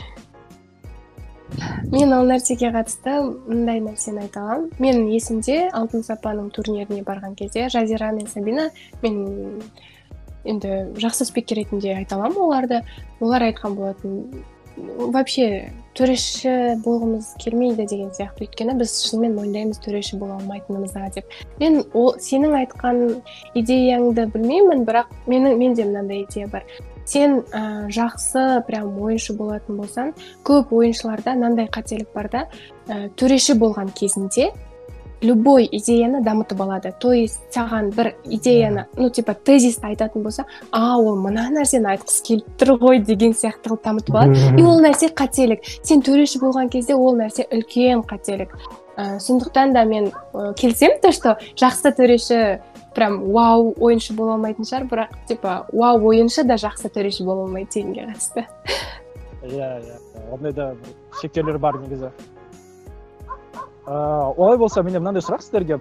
Мен ол нәрсеге қатысты мындай нәрсені айта аламын. Мен есімде Алтын Сапаның турниріне барған кезде Жазира мен Сабина, мен енді жақсы спикер ретінде айта аламын оларды. Олар айтқан болатын, вообще төреші болғымыз келмейді деген сияқты. Өйткені біз шынымен мойындаймыз төреші бола алмайтынымызға деп. Мен сенің айтқан идеяңды білмеймін, бірақ менде мынандай идея бар. Сен жақсы прям ойыншы болатын болсаң, көп ойыншыларда мынандай қателік бар да, төреші болған кезінде любой идеяны дамытып алады. То есть саған бір идеяны, типа тезисті айтатын болса, ол мына нәрсені айтқысы келіп тұр ғой деген сияқты қылып дамытып алады. И ол нәрсе қателік. Сен төреші болған кезде ол нәрсе үлкен қателік. сондықтан да мен келісемін, то что жақсы төреші прям вау ойыншы бола алмайтын шығар, бірақ типа вау ойыншы да жақсы төреші бола алмайды дегенге қатысты. Иә, ондай да шектеулер бар негізі. Олай болса, менде мынандай сұрақ сіздерге.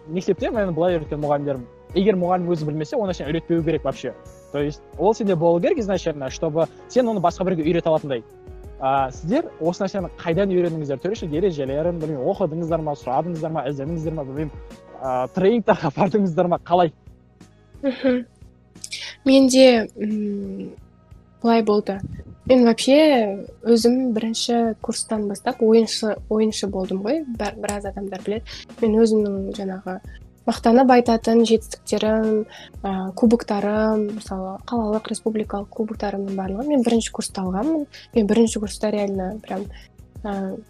Мектепте мен былай үйреткен мұғалімдерім, егер мұғалім өзі білмесе, оны сен үйретпеу керек вообще. То есть ол сенде болу керек изначально, чтобы сен оны басқа бірге үйрете алатындай. Сіздер осы нәрсені қайдан үйрендіңіздер? Төрешілік ережелерін, білмеймін, оқыдыңыздар ма, сұрадыңыздар ма, іздедіңіздер ма, білмеймін, тренингтарға бардыңыздар ма, қалай? Менде былай болды. Мен вообще өзім бірінші курстан бастап ойыншы болдым ғой, біраз адамдар біледі. Мен өзімнің жаңағы мақтанып айтатын жетістіктерім, кубоктарым, мысалы қалалық республикалық кубоктарымның барлығын мен бірінші курста алғанмын. Мен бірінші курста реально прям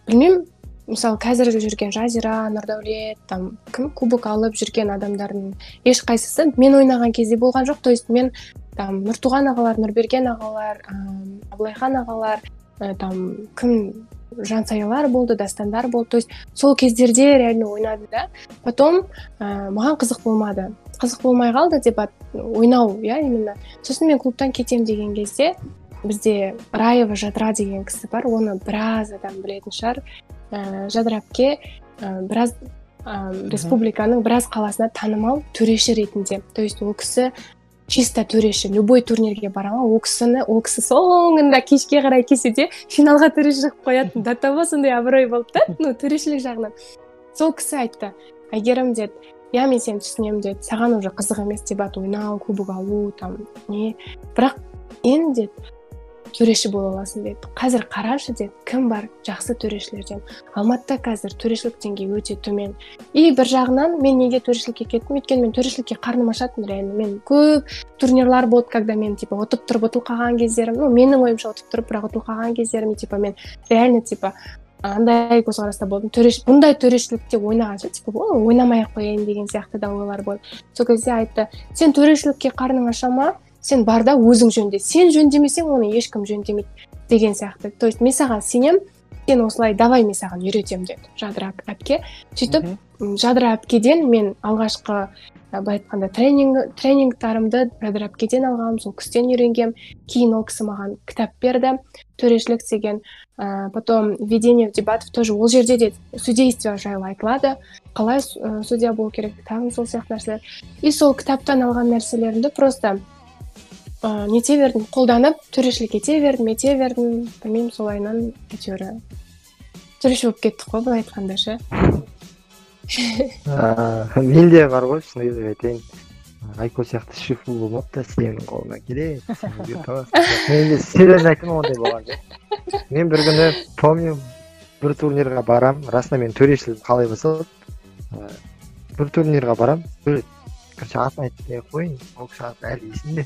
білмеймін, мысалы қазір жүрген Жазира, Нұрдәулет, там кім кубок алып жүрген адамдардың ешқайсысы мен ойнаған кезде болған жоқ. То есть мен там Нұртуған ағалар, Нұрберген ағалар, Абылайхан ағалар, там кім жансаялар болды, дастандар болды. То есть сол кездерде реально ойнады да. Потом маған қызық болмады. Қызық болмай қалды деп ойнау, иә, именно. Сосын мен клубтан кетем деген кезде бізде Раева Жадыра деген кісі бар, оны біраз адам білетін шығар. Жадыра әпке біраз республиканың біраз қаласына танымал төреші ретінде. То есть ол кісі чисто төреші, любой турнирге барама, ол кісі соңында кешке қарай кеседе финалға төреші шығып қоятын. До того сондай абырой болды да, төрешілік жағынан. Сол кісі айтты, Әйгерім деді, я мен сені түсінемін деді, саған уже қызық емес дебат ойнау, кубок алу, там не, бірақ енді деді, төреші бола аласың деді. Қазір қарашы деді, кім бар жақсы төрешілерден. Алматыда қазір төрешілік деңгейі өте төмен. И бір жағынан мен неге төрешілікке кеттім? Өйткені мен төрешілікке қарным ашатын реально. Мен көп турнирлар болды, когда мен типа ұтып тұрып ұтылып қалған кездерім, менің ойымша ұтып тұрып бірақ ұтылып қалған кездерім, типа мен реально типа андай көзқараста болдым. Бұндай төрешілікте ойнағанша типа ойнамай-ақ қояйын деген сияқты да ойлар болды. Сол кезде айтты, сен төрешілікке қарның аша ма? Сен бар да өзің жөнде. Сен жөндемесең, оны ешкім жөндемейді деген сияқты. То есть мен саған сенем, сен осылай давай мен саған үйретем деді Жадыра әпке. Сөйтіп Жадыра әпкеден мен алғашқы былай айтқанда тренингтарымды Жадыра әпкеден алғам, сол кісіден үйренгем. Кейін ол кісі маған кітап берді, төрешілік деген. Потом введение в дебатов тоже ол жерде де судейство жайлы айтылады. Қалай судья болу керек, тағы сол сияқты нәрселер. И сол кітаптан алған нәрселерімді просто нете бердім, қолданып, төрешілік ете бердім, білмеймін, солайынан әйтеуір төреші болып кеттік қой, былай айтқанда ше. Менде бар ғой, шыны керек айтайын. Айко сияқты шифл болмап та сенің қолына келеді. Менде серьезно айтамын, ондай болған жоқ. Мен бір күні помню, бір турнирға барам, расында мен төрешілігім қалай басталды. Бір турнирға барам, короче атын айтпай қойын, ол кісі аты әлі есімде.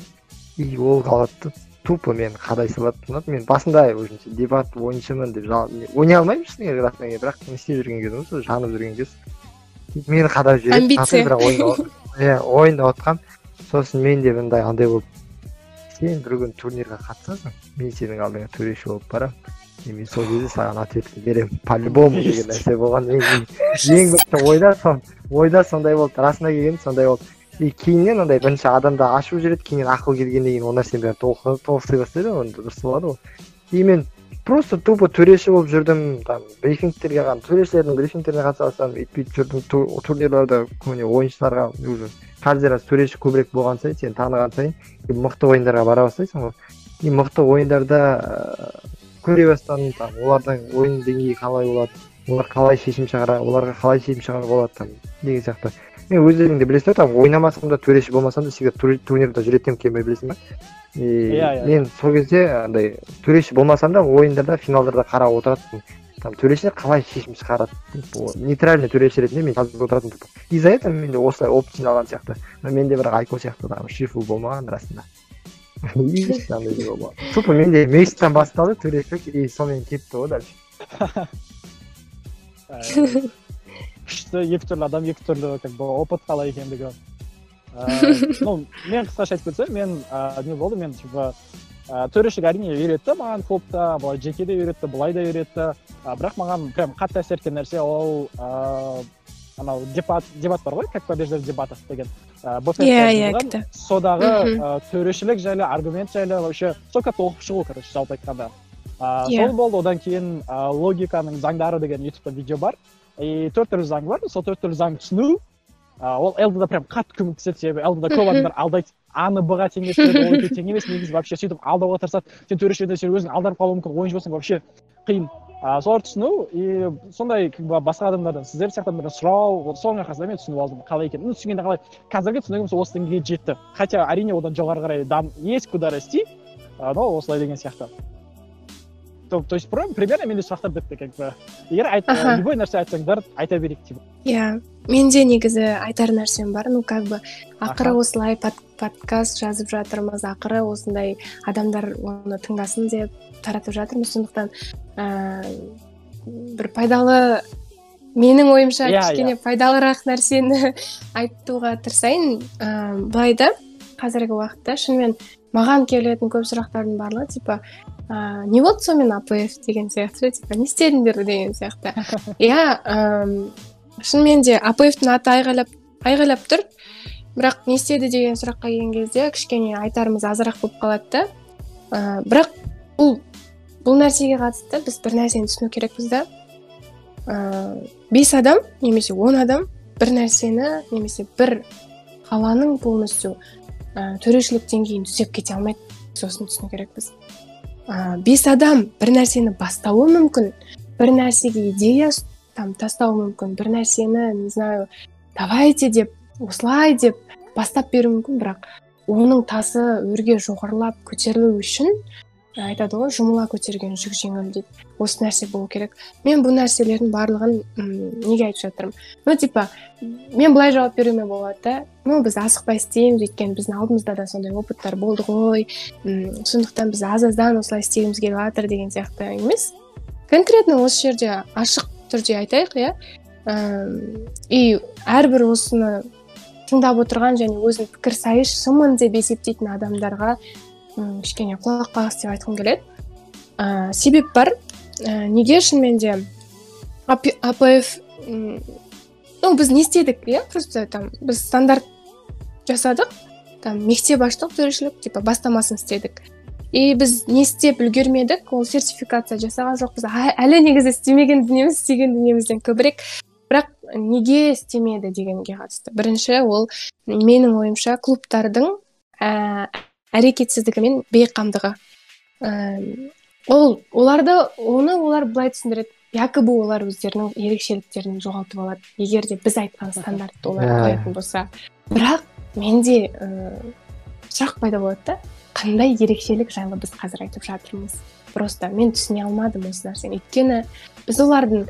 И ол қалады, тупо мен қадай салады. Мен басында өзінше дебат ойыншымын деп ойнай алмаймын шыны керек расында, бірақ не істеп жүрген кезім сол жанып жүрген кез. Мені қадап жүреді. Амбиция. Ойында отқам. Сосын мен де мындай андай болып, сен бір күн турнирға қатысасың, мен сенің алдыңа төреші болып барам. Мен сол кезде саған ответті беремін. По-любому деген нәрсе болған. Ең бірінші ойда сондай болды. Расында келген сондай болды. И кейіннен андай бірінші адамды ашу жүреді, кейіннен ақыл келгеннен кейін ол нәрсені толықтай бастайды, онда дұрыс болады ғой. И мен просто тупо төреші болып жүрдім, там брифингтерге төрешілердің брифингтеріне қатысам, өйтпей жүрдім, турнирларда көбіне ойыншыларға уже каждый раз төреші көбірек болған сайын, сен таныған сайын мықты ойындарға бара бастайсың ғой. И мықты ойындарда көре бастадым, там олардың ойын деңгейі қалай болады, оларға қалай шешім шығаруға болады, там деген сияқты. Мен өздеріңде білесіңдер, там ойнамасам да төреші болмасам да всегда турнирда жүретем келмей білесің ба? Мен сол кезде андай төреші болмасам да ойындарда, финалдарда қарап отыратынмын. Там төрешілер қалай шешім шығарады, нейтральный төреші ретінде мен жазып отыратынмын. Из-за этого менде осылай опыт жиналған сияқты. Менде бірақ Айко сияқты там шифл болмаған расында. Ешқандай болмаған. Тупо менде месяцтен басталды төрешілік и сонымен кетті ғой дальше. Күшті, екі түрлі адам, екі түрлі опыт қалай екендігі. Мен қысқаша айтып кетсем, мен не болды, мен төрешік әрине үйретті маған клубта, былай жекеде үйретті, былай да үйретті. Бірақ маған прям қатты әсер еткен нәрсе ол анау дебат бар ғой, как побеждать в дебатах деген. Иә, содағы төрешілік жайлы, аргумент жайлы вообще сол кітапты оқып шығу, короче, жалпы айтқанда. Сол болды. Одан кейін логиканың заңдары деген ютубта видео бар. И 4 түрлі заң бар. Сол 4 түрлі заң түсіну ол LD-да прям қатты көмектеседі, себебі LD-да көп адамдар алдайды, А-ны Б-ға теңестіреді, ол тең емес, негізі вообще сөйтіп алдауға тырысады. Сен төрешілерде сен өзің алданып қалуы мүмкін, ойыншы болсаң вообще қиын. Солар түсіну, и сондай басқа адамдардан, сіздер сияқты адамдардан сұрау, соның арқасында мен түсініп алдым қалай екенін. Түсінгенде қалай қазіргі түсінігім осы деңгейге жетті. Хотя әрине одан жоғары қарай есть куда расти, но осылай деген сияқты. То есть примерно менде сұрақтар бітті, как бы. Егер любой нәрсе айтсаңдар, айта берейік деп. Иә, менде негізі айтар нәрсем бар. Ну, как бы ақыры осылай подкаст жазып жатырмыз, ақыры осындай адамдар оны тыңдасын деп таратып жатырмыз. Сондықтан бір пайдалы, менің ойымша кішкене пайдалырақ нәрсені айтуға тырысайын. Былай да қазіргі уақытта шынымен маған келетін көп сұрақтардың барлығы типа не болды сонымен АПФ деген сияқты, типа не істедіңдер деген сияқты. Иә, шынымен де АПФ-тің аты айғайлап тұр, бірақ не істеді деген сұраққа келген кезде кішкене айтарымыз азырақ болып қалады да. Бірақ бұл нәрсеге қатысты біз бір нәрсені түсіну керекпіз да. 5 адам немесе 10 адам бір нәрсені немесе бір қаланың полностью төрешілік деңгейін түзеп кете алмайды, сосын түсіну керекпіз. 5 адам бір нәрсені бастауы мүмкін, бір нәрсеге идея тастауы мүмкін, бір нәрсені, не знаю, давайте деп, осылай деп бастап беру мүмкін, бірақ оның тасы өрге жоғарылап көтерілу үшін айтады ғой, жұмыла көтерген жүк жеңіл дейді. Осы нәрсе болу керек. Мен бұл нәрселердің барлығын неге айтып жатырмын? Ну, типа, мен былай жауап беруіме болады да. Ну, біз асықпай істейміз, өйткені біздің алдымызда да сондай опыттар болды ғой. Сондықтан біз аз-аздан осылай істегіміз келіп жатыр деген сияқты емес. Конкретно осы жерде ашық түрде айтайық, иә. И әрбір осыны тыңдап отырған және өзінің пікірсайысшымын деп есептейтін адамдарға кішкене құлақ қағыс деп айтқым келеді. Себеп бар. Неге шынымен де АПФ, ну, біз не істедік, иә? Просто там біз стандарт жасадық, там мектеп аштық төрешілік, типа бастамасын істедік. И біз не істеп үлгермедік, ол сертификация жасаған жоқпыз. Әлі негізі істеген дүниемізден көбірек. Бірақ неге істемеді дегенге қатысты. Бірінші, ол менің ойымша клубтардың әрекетсіздігі мен бейқамдығы. Олар былай түсіндіреді, якобы олар өздерінің ерекшеліктерін жоғалтып алады, егер де біз айтқан стандартты олар қоятын болса. Бірақ менде сұрақ пайда болады да, қандай ерекшелік жайлы біз қазір айтып жатырмыз. Просто мен түсіне алмадым осы нәрсені. Өйткені біз олардың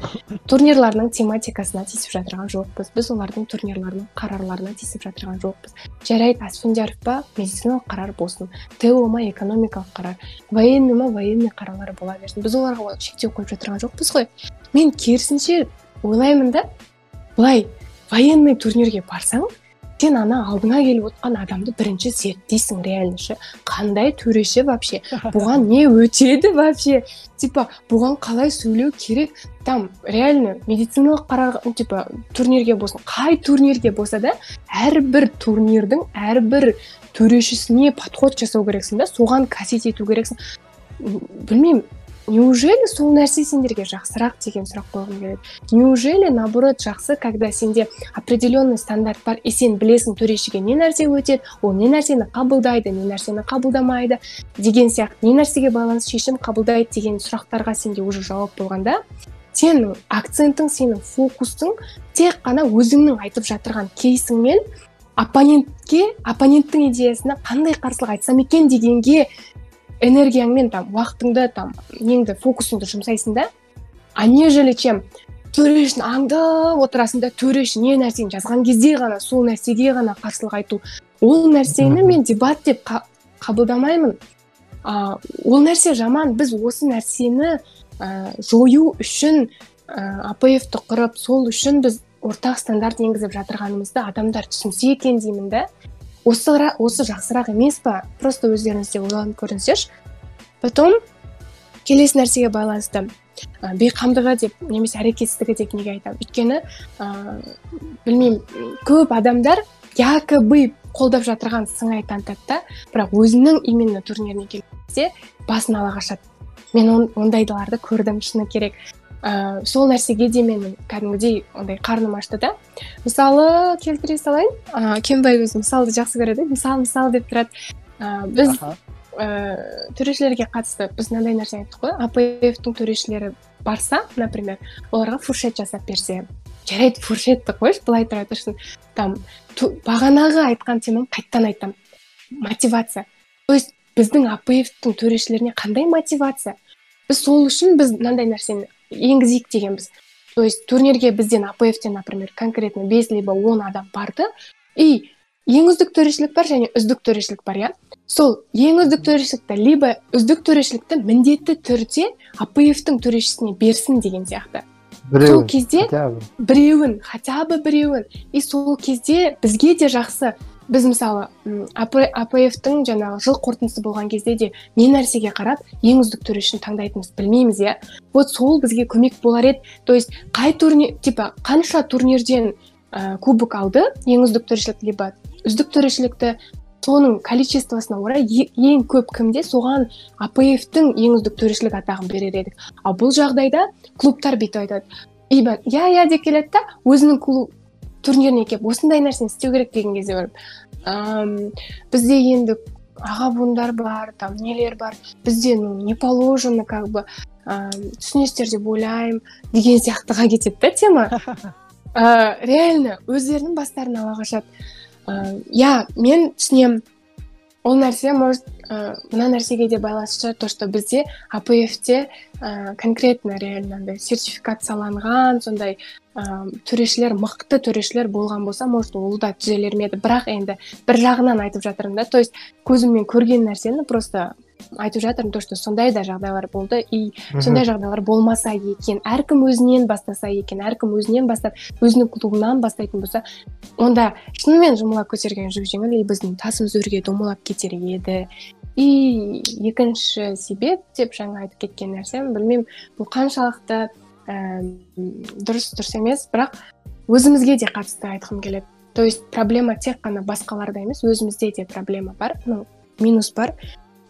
турнирларының тематикасына тиісіп жатырған жоқпыз. Біз олардың турнирларының қарарларына тиісіп жатырған жоқпыз. Жарайды, Асфендияров па, медициналық қарар болсын, ТО ма, экономикалық қарар, военный ма, военный қарарлары бола берсін. Біз оларға шектеу қойып жатырған жоқпыз ғой. Мен керісінше ойлаймын да, былай, военный турнирге барсаң, сен ана алдыңа келіп отқан адамды бірінші зерттейсің реальнышы. Қандай төреші вообще? Бұған не өтеді вообще? Типа, бұған қалай сөйлеу керек? Там, реально, медициналық қарар, типа, турнирге болсын, қай турнирге болса да, әрбір турнирдің, әрбір төрешісіне подход жасау керексің да, соған касет ету керексің. Білмеймін, неужели сол нәрсе сендерге жақсырақ деген сұрақ қойғым келеді? Неужели, наоборот, жақсы, когда сенде определенный стандарт бар, и сен білесің төрешіге не нәрсе өтеді, ол не нәрсені қабылдайды, не нәрсені қабылдамайды, деген сияқты, не нәрсеге байланысты шешім қабылдайды деген сұрақтарға сенде уже жауап болғанда, сенің акцентің, сенің фокустың тек қана өзіңнің айтып жатырған кейсің мен оппоненттің идеясына қандай қарсылық айтсам екен дегенге энергияңмен, там, уақытыңды, там, неңді, фокусыңды жұмсайсың да, нежели чем төрешін аңдып отырасың да, төреші не нәрсені жазған кезде ғана сол нәрсеге ғана қарсылық айту. Ол нәрсені мен дебат деп қабылдамаймын. Ол нәрсе жаман. Біз осы нәрсені жою үшін АПФ-ті құрып, сол үшін біз ортақ стандарт енгізіп жатырғанымызды адамдар түсінсе екен деймін да. Осы жақсырақ емес па? Просто өздеріңізде ойланып көріңіздерші. Потом келесі нәрсеге байланысты бейқамдығы деп немесе әрекетсіздігі деп неге айтамын? Өйткені білмеймін, көп адамдар якобы қолдап жатырған сыңай танытады да, бірақ өзінің именно турниріне келсе басын ала қашады. Мен ондайларды көрдім, шыны керек. Сол нәрсеге де менің кәдімгідей ондай қарным ашты да. Мысалы келтіре салайын. Кенбай өзі мысалды жақсы көреді. Мысал деп тұрады. Біз төрешілерге қатысты біз мынандай нәрсе айттық қой. АПФ-тің төрешілері барса, например, оларға фуршет жасап берсе, жарайды, фуршетті қойшы, былай тұрады үшін. Там бағанағы айтқан теманы қайттан айтам. Мотивация. То есть біздің АПФ-тің төрешілеріне қандай мотивация? Біз сол үшін біз мынандай нәрсені енгізейік дегенбіз. То есть турнирге бізден АПФ-тен, например, конкретно 5 либо 10 адам барды, и ең үздік төрешілік бар және үздік төрешілік бар, я. Сол ең үздік төрешілікті либо үздік төрешілікті міндетті түрде АПФ-тің төрешісіне берсін деген сияқты. Сол кезде біреуін, хотя бы біреуін. И сол кезде бізге де жақсы. Біз мысалы АПФ-тің жаңағы жыл қорытындысы болған кезде де не нәрсеге қарап ең үздік төрешіні таңдайтынымыз білмейміз, я. Вот сол бізге көмек болар еді. То есть қай турнир, типа қанша турнирден кубок алды, ең үздік төрешілік либо үздік төрешілікті, соның количествосына орай ең көп кімде, соған АПФ-тің ең үздік төрешілік атағын берер едік. А бұл жағдайда клубтар бүйтіп айтады. Ибан, я деп келеді да, өзінің клуб турниріне келіп, осындай нәрсені істеу керек деген кезде барып. Бізде енді аға буындар бар, там нелер бар. Бізде не положено, как бы түсінесіздер деп ойлаймын деген сияқтыға кетеді да тема. Реально өздерінің бастарын ала қашады. Мен түсінем, ол нәрсе может мына нәрсеге де байланысты, то что бізде АПФ-те конкретно реально сертификацияланған сондай төрешілер, мықты төрешілер болған болса, может ол да түзелер ме еді. Бірақ енді бір жағынан айтып жатырмын да, то есть көзіммен көрген нәрсені просто айтып жатырмын, то что сондай да жағдайлар болды, и сондай жағдайлар болмаса екен, әркім өзінен бастаса екен, әркім өзінен бастап, өзінің клубынан бастайтын болса, онда шынымен жұмыла көтерген жүк жеңіл, и біздің тасымыз өрге домалап кетер еді. И екінші себеп деп жаңа айтып кеткен нәрсем, білмеймін, бұл қаншалықты дұрыс емес, бірақ өзімізге де қатысты айтқым келеді. То есть проблема тек қана басқаларда емес, өзімізде де проблема бар, минус бар.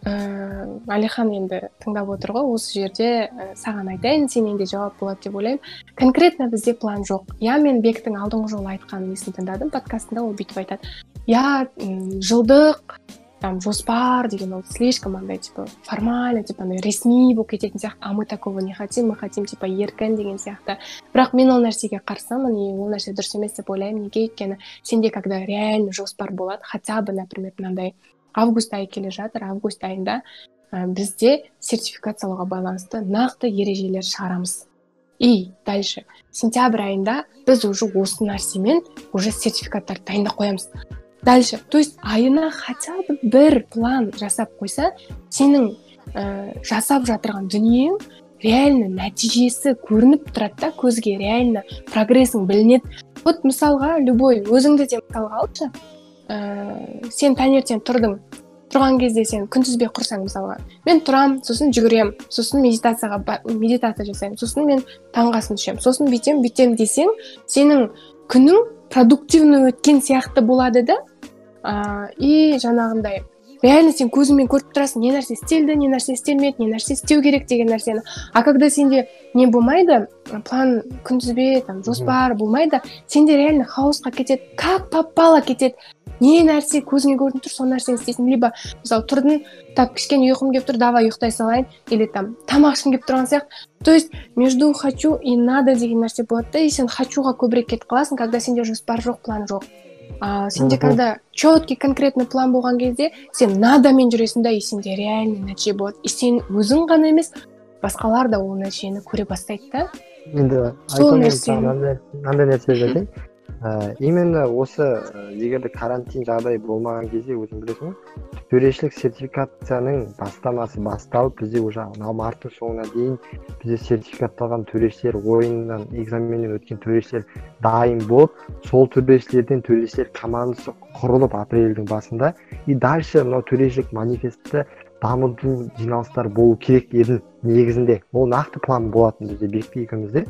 Алихан енді тыңдап отыр ғой, осы жерде саған айтайын, сенен де жауап болады деп ойлаймын. Конкретно бізде план жоқ. Мен Бектің алдыңғы жолы айтқан несін тыңдадым, подкастында ол бүйтіп айтады. Жылдық жоспар деген ол слишком андай типа формально, типа ресми болып кететін сияқты, а мы такого не хотим, мы хотим типа еркін деген сияқты. Бірақ мен ол нәрсеге қарсымын, и ол нәрсе дұрыс емес деп ойлаймын. Неге? Өйткені сенде когда реально жоспар болады, хотя бы, например, мынандай август айы келе жатыр, август айында бізде сертификациялауға байланысты нақты ережелер шығарамыз. И дальше сентябрь айында біз уже осы нәрсемен уже сертификаттарды дайындап қоямыз. Дальше, то есть айына хотя бы бір план жасап қойса, сенің жасап жатырған дүниең реально нәтижесі көрініп тұрады да, көзге реально прогрессің білінеді. Вот мысалға, любой өзіңді де мысалға алшы. Сен таңертең тұрған кезде сен күнтізбе құрсаң мысалға. Мен тұрам, сосын жүгірем, сосын медитация жасаймын, сосын мен таңғы асын ішемін, сосын бүйтем десең, сенің күнің продуктивный өткен сияқты болады да. И жаңағындай реально сен көзіңмен көріп тұрасың, не нәрсе істелді, не нәрсе істелмеді, не нәрсе істеу керек деген нәрсені. А когда сенде не болмайды, план, күнтізбе, жоспар болмайды, сенде реально хаосқа кетеді, как попало кетеді. Не нәрсе көзіңе көрініп тұр, сол нәрсені істейсің. Либо мысалы тұрдың, кішкене ұйқым келіп тұр, давай ұйықтай салайын, или тамақ ішкім келіп тұрған сияқты. То есть между хочу и надо деген нәрсе болады да, и сен хочуға көбірек кетіп қаласың, когда сенде жоспар жоқ, план жоқ. Сенде когда четкий конкретный план болған кезде, сен надамен жүресің да, и сенде реально нәтиже болады. И сен өзің ғана емес, басқалар да ол нәтижені көре бастайды да. Енді мынандай нәрсе айтайын. Именно осы егерде карантин жағдайы болмаған кезде, өзің білесің, төрешілік сертификацияның бастамасы басталып, бізде уже марттың соңына дейін бізде сертификатталған төрешілер, ойыннан, экзаменнен өткен төрешілер дайын болып, сол төрешілерден төрешілер командасы құрылып апрельдің басында, и дальше мынау төрешілік манифесті дамыту жиналыстар болу керек еді негізінде. Ол нақты план болатын бізде бекітіп екеумізде.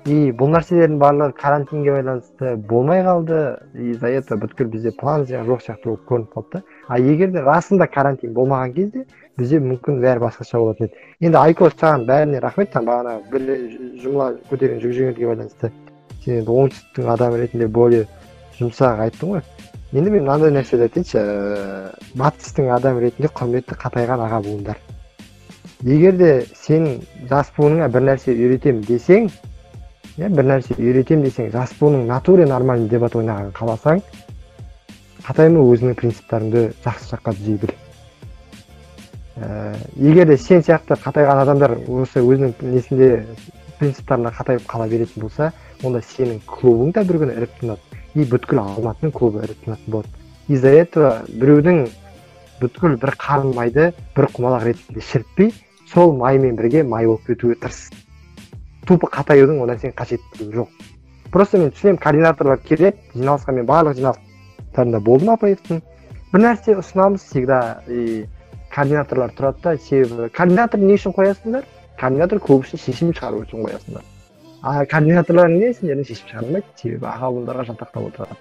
И бұл нәрселердің барлығы карантинге байланысты болмай қалды. За это бүткіл бізде план жоқ сияқты болып көрініп қалды. А егер де расында карантин болмаған кезде бізде мүмкін бәрі басқаша болатын еді. Енді Айко, саған бәріне рахмет. Бағана бір жұмыла көтерген жүгіргенге байланысты сен енді оңтүстіктің адамы ретінде более жұмсақ айттың ғой. Енді мен мынандай нәрсені айтайыншы, батыстың адамы ретінде құрметті қатайған аға буындар. Егер де сен жас буыныңа бір нәрсе үйретемін десең, жас буынның натуре нормальный дебат ойнағанын қаласаң, қатаймы өзіңнің принциптарыңды жақсы жаққа түзей біл. Егер де сен сияқты қатайған адамдар осы өзінің несінде принциптарына қатайып қала беретін болса, онда сенің клубың да бір күні іріп тынады. И бүткіл Алматының клубы іріп тынатын болады. Из-за этого біреудің бүткіл бір қарын майды бір құмалақ ретінде шіртпей, сол маймен бірге май болып кетуге тырыс. Тупы қатаюдың онда сен қажеттілігі жоқ. Просто мен түсінемін, координаторлар керек, жиналысқа мен барлық жиналыстарында болдым апаевтың. Бір нәрсе ұсынамыз, всегда координаторлар тұрады да, себебі координатор не үшін қоясыңдар? Координатор клуб үшін шешім шығару үшін қоясыңдар. А координаторлардың не сендердің шешім шығармайды, себебі аға буындарға жалтақтап отырады.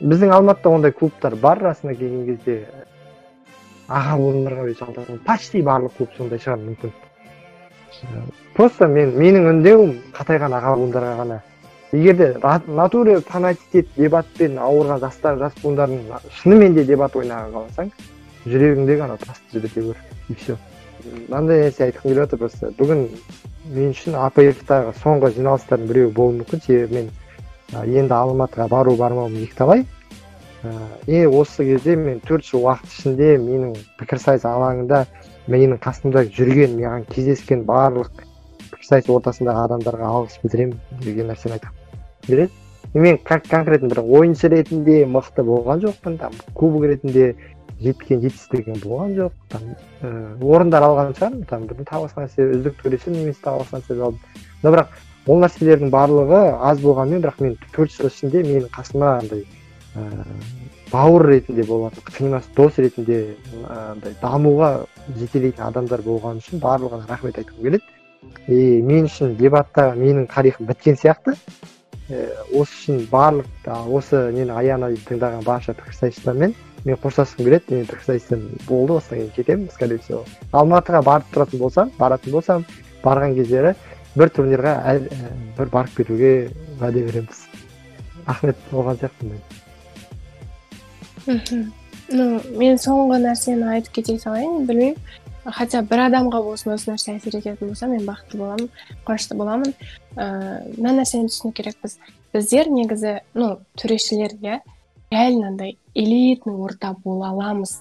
Біздің Алматыда ондай клубтар бар, расына келген кезде аға буындарға жалтақтап, почти барлық клуб сондай шығар мүмкін. Просто менің үндеуім қатайған аға буындарға ғана. Егер де натуре фанатитет дебатпен ауырған жас буындардың шынымен де дебат ойнаған қаласаң, жүрегіңдегі ана тасты жіберте көр. И все. Мынандай нәрсе айтқым келіп отыр просто. Бүгін мен үшін АПФ-тағы соңғы жиналыстардың біреуі болуы мүмкін, себебі мен енді Алматыға бару-бармауым екіталай. Осы кезде мен 4 жыл уақыт ішінде менің пікірсайыс алаңында менің қасымда жүрген, маған кездескен барлық пікірсайыс ортасындағы адамдарға алғыс білдіремін деген нәрсені айтқым келеді. Мен конкретно бір ойыншы ретінде мықты болған жоқпын, кубок ретінде жеткен жетістігім болған жоқ, орындар алған шығармын, бірдің табысқан себебі үздік төреші немесе табысқан себебі алдым. Но бірақ ол нәрселердің барлығы аз болғанмен, бірақ мен 4 жыл ішінде менің қасыма андай бауыр ретінде болатын, қимас дос ретінде дамуға жетелейтін адамдар болған үшін барлығына рахмет айтқым келеді. Мен үшін дебатта менің тарихым біткен сияқты. Осы үшін барлық осы нені аяна тыңдаған барша пікірсайысшылармен мен қоштасқым келеді. Мен пікірсайыстан болды, осыдан кейін кетемін, скорее всего. Алматыға баратын болсам, барған кездері бір турнирға бір барып кетуге уәде береміз. Рахмет болған сияқтымын. Мен соңғы нәрсені айтып кете салайын, білмеймін. Хотя бір адамға болсын осы нәрсе әсер ететін болса, мен бақытты боламын, қуанышты боламын. Мына нәрсені түсіну керекпіз. Біздер негізі, төрешілер, реально андай элитный орта бола аламыз.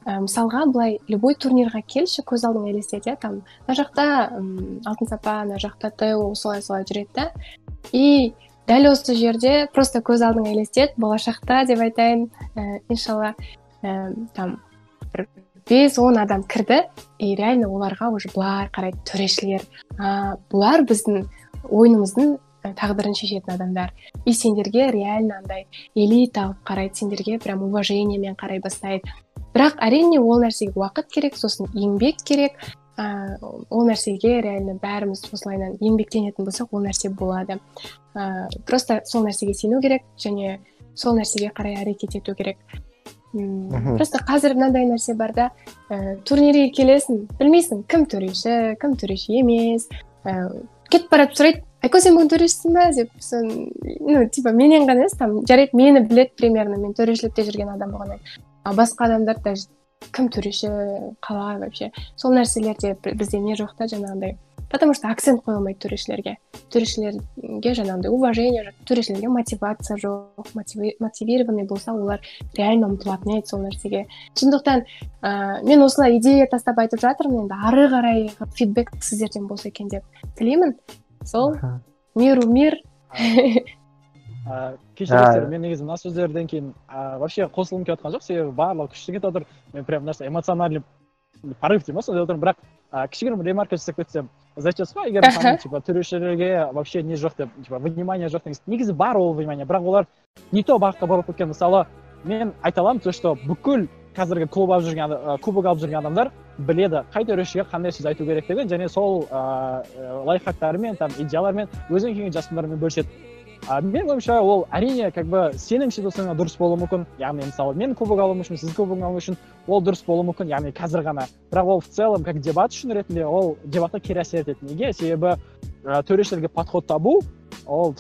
Мысалға, былай любой турнирға келші, көз алдыңа елестет, там, мына жақта алтын сапа, мына жақта ТО солай-солай жүреді да. И дәл осы жерде просто көз алдыңа елестет, болашақта деп айтайын, иншалла, там, 5-10 адам кірді, и реально оларға уже бұлар қарайды, төрешілер. Бұлар біздің ойынымыздың тағдырын шешетін адамдар. И сендерге реально андай элита алып қарайды, сендерге прям уважениемен қарай бастайды. Бірақ әрине ол нәрсеге уақыт керек, сосын еңбек керек. Ол нәрсеге реально бәріміз осылайынан еңбектенетін болсақ, ол нәрсе болады. Просто сол нәрсеге сену керек, және сол нәрсеге қарай әрекет ету керек. Просто қазір мынандай нәрсе бар да, турнирге келесің, білмейсің, кім төреші емес. Кетіп барып сұрайды, Айко, сен бүгін төрешісің ба деп, менен ғана емес, жарайды, мені білет примерно, мен төрешілікте жүрген адам болғаннан. Басқа адамдар да кім төреші, қалай вообще. Сол нәрселерде бізде не жоқ та жаңағындай. Потому что акцент қойылмайды төрешілерге. Төрешілерге жаңағындай уважение жоқ, төрешілерге мотивация жоқ, мотивированный болса, олар реально ұмтылатын еді сол нәрсеге. Шындықтан, мен осылай идея тастап айтып жатырмын, енді ары қарай фидбек сіздерден болса екен деп тілеймін. Сол, мир. Кешіріңіздер, мен негізі мына сөздерден кейін вообще қосылым кеткен жоқ, себебі барлығы күшті кетіп отыр. Мен прям нәрсе эмоциональный порыв деймін, сонда отырмын, бірақ кішігірім ремарка жасап кетсем, зачет па, егер төрешілерге вообще не жоқ деп, внимание жоқ деген, негізі бар ол внимание, бірақ олар не то бағытқа барып кеткен. Мысалы, мен айта аламын, то что бүкіл қазіргі кубок алып жүрген адамдар біледі қай төрешіге қандай сөз айту керектігін, және сол лайфхактарымен, идеялармен өзінің келген жасындарымен бөліседі. Мен ойымша ол әрине сенің ситуацияңа дұрыс болуы мүмкін, яғни мысалы мен кубок алуым үшін, сіз кубок алу үшін ол дұрыс болуы мүмкін, яғни қазір ғана. Бірақ ол в целом как дебат үшін ретінде ол дебатқа кері әсер етеді. Неге? Себебі төрешілерге подход табу ол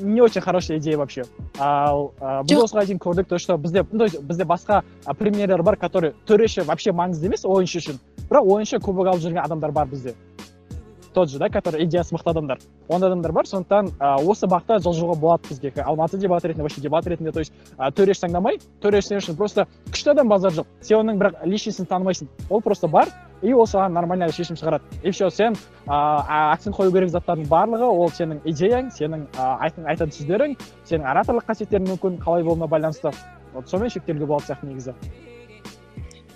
не очень хорошая идея вообще. Біз осыған дейін көрдік, то что бізде басқа примерлер бар, который төреші вообще маңызды емес ойыншы үшін, бірақ ойыншы кубок алып жүрген адамдар бар бізде. Тот же, да, который идеясы мықты адамдар. Ондай адамдар бар, сондықтан осы бақта жылжуға болады бізге. Алматы дебат ретінде, вообще дебат ретінде, то есть төреш таңдамай, төреш сен үшін просто күшті адам базар жоқ. Сен оның бірақ личностін танымайсың. Ол просто бар, и ол саған нормальный шешім шығарады. И все, сен акцент қою керек заттардың барлығы, ол сенің идеяң, сенің айтатын сөздерің, сенің ораторлық қасиеттерің мүмкін қалай болуына байланысты. Вот сонымен шектелуге болады сияқты негізі.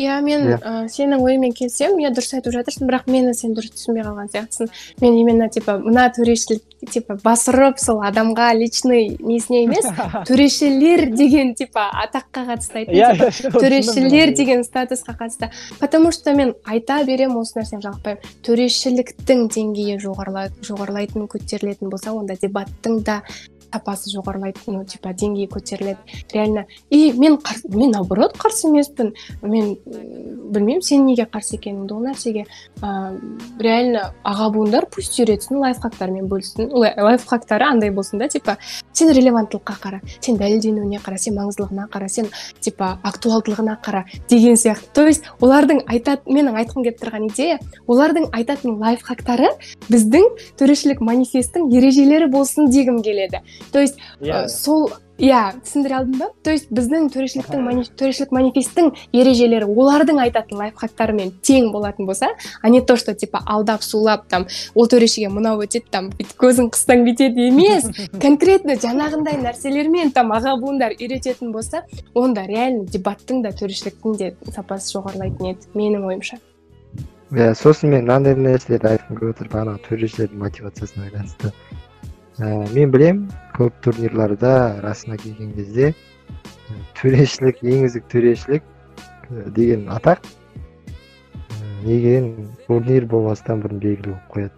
Иә, мен сенің ойымен келсем, дұрыс айтып жатырсың, бірақ мені сен дұрыс түсінбей қалған сияқтысың. Мен именно мына төрешілік басырып сол адамға личный несіне емес, төрешілер деген атаққа қатысты айтты. Төрешілер деген статусқа қатысты. Потому что мен айта берем, осы нәрсені жалықпаймын. Төрешіліктің деңгейі жоғарылайтын, көтерілетін болса, онда дебаттың да сапасы жоғарылайтын, деңгейі көтеріледі. Реально. И мен наоборот қарсы емеспін. Мен білмеймін, сен неге қарсы екеніңді ол нәрсеге. Реально аға буындар пусть үйретсін, лайфхактармен бөлсін. Лайфхактары андай болсын да, сен релеванттылыққа қара, сен дәлелденуіне қара, сен маңыздылығына қара, сен актуалдылығына қара деген сияқты. То есть олардың менің айтқым келіп тұрған идея, олардың айтатын лайфхактары біздің төрешілік манифесттің ережелері болсын дегім келеді. То есть сол түсіндіре алдым ба? То есть біздің төрешілік манифесттің ережелері олардың айтатын лайфхактарымен тең болатын болса, а не то, что алдап сулап ол төрешіге мынау өтеді, көзін қыстан бүйтеді емес, конкретно жаңағындай нәрселермен аға буындар үйрететін болса, онда реально дебаттың да төрешіліктің де сапасы жоғарылайтын еді, менің ойымша. Сосын мен мынандай нәрселерді айтқым келіп отыр, бағанағы төрешілердің мотивациясына байланысты. Мен білем, көп турнирларда расына келген кезде төрешілік, ең үздік төрешілік деген атақ деген турнир болмастан бұрын белгілі болып қояды.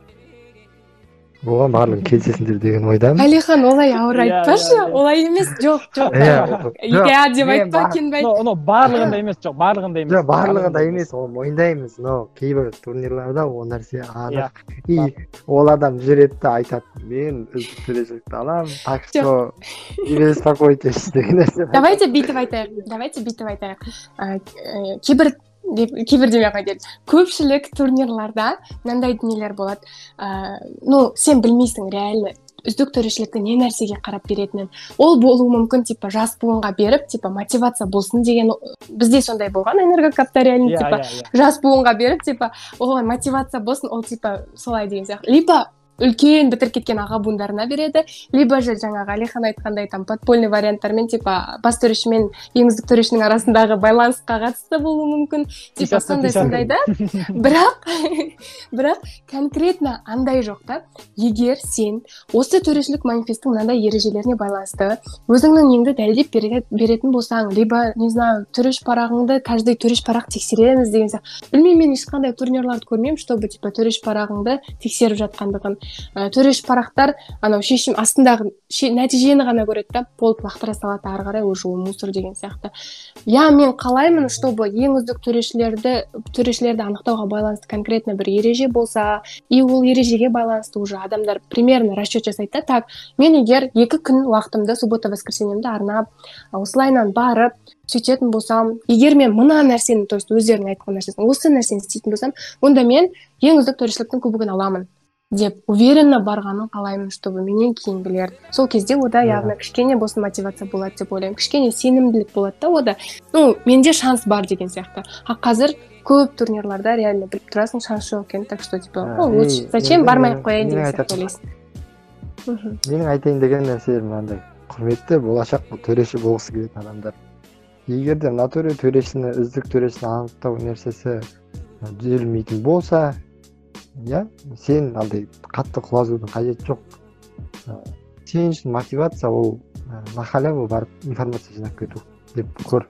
Оған барлығын келісесіңдер деген ойдамын. Әлихан, олай ауыр айтпашы, олай емес, жоқ. Деп айтпа, кенбай. Барлығында емес, жоқ, барлығында емес. Жоқ, барлығында емес, ол мойындаймыз, но кейбір турнирларда ол нәрсе анық. И ол адам жүреді де айтады, мен үздік төрешілікті аламын, так что не беспокойтесь деген нәрсе. Давайте бүйтіп айтайық. Кейбір демей қойдайды. Көпшілік турнирларда мынандай дүниелер болады. Сен білмейсің реально үздік төрешілікті не нәрсеге қарап беретінін. Ол болуы мүмкін жас буынға беріп, мотивация болсын деген, бізде сондай болған энергокапта реально жас буынға беріп, оған мотивация болсын, ол солай деген сияқты. Либо үлкен бітіріп кеткен аға буындарына береді, либо же жаңағы Алихан айтқандай подпольный варианттармен бас төреші мен ең үздік төрешінің арасындағы байланысқа қатысты болуы мүмкін, сондай да. Бірақ конкретно андай жоқ та. Егер сен осы төрешілік манифесттің мынандай ережелеріне байланысты өзіңнің неңді дәлелдеп беретін болсаң, либо не знаю, төреш парағыңды каждый төреш парақ тексереміз деген сияқты. Білмеймін, мен ешқандай турнирларды көрмеймін, чтобы төреш парағыңды тексеріп жатқандығын. Төреш парақтар шешім астындағы нәтижені ғана көреді да, болып лақтыра салады, ары қарай уже мусор деген сияқты. Мен қалаймын, чтобы ең үздік төрешілерді анықтауға байланысты конкретно бір ереже болса, и ол ережеге байланысты уже адамдар примерно расчет жасайды. Так, мен егер 2 күн уақытымды суббота-воскресеньемді арнап, осылайнан барып сөйтетін болсам, егер мен мына нәрсені, то есть өздерінің айтқан нәрсесін, осы нәрсені істейтін болсам, онда мен ең үздік төрешіліктің кубогын аламын деп уверенно барғанын қалаймын, чтобы менен кейінгілер. Сол кезде ода яғни кішкене болсын мотивация болады деп ойлаймын. Кішкене сенімділік болады да ода. Менде шанс бар деген сияқты. Қазір көп турнирларда реально біліп тұрасың, шанс жоқ екен, так что лучше. Зачем бармай қояйын деген сияқты ойлайсың. Менің айтайын деген нәрселер мынандай. Құрметті болашақ төреші болғысы келетін адамдар. Егер де мына төрешіні, үздік төрешіні анықтау нәрсесі түзелмейтін болса, сен андай қатты құлазудың қажеті жоқ. Сен үшін мотивация ол на халяву барып информация жинап кету деп көр.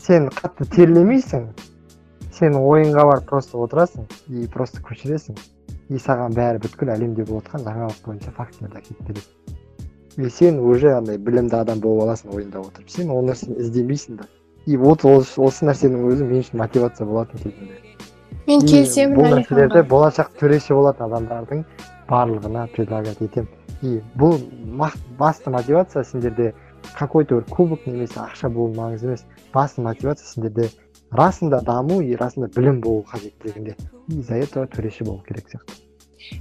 сен қатты терлемейсің, сен ойынға барып просто отырасың и просто көшіресің, и саған бәрі бүткіл әлемде болып жатқан жаңалық бойынша фактілерді әкеліп береді. И сен уже андай білімді адам болып аласың ойында отырып. Сен ол нәрсені іздемейсің да. И вот осы нәрсенің өзі мен үшін мотивация болатын кезінде. Мен келісемін бұл нәрселерді болашақ төреші болатын адамдардың барлығына предлагать етемін. И бұл басты мотивация сендерде какой-то бір кубок немесе ақша болу маңызды емес. Басты мотивация сендерде расында даму и расында білім болу қажеттілігінде. И за этого төреші болу керек сияқты.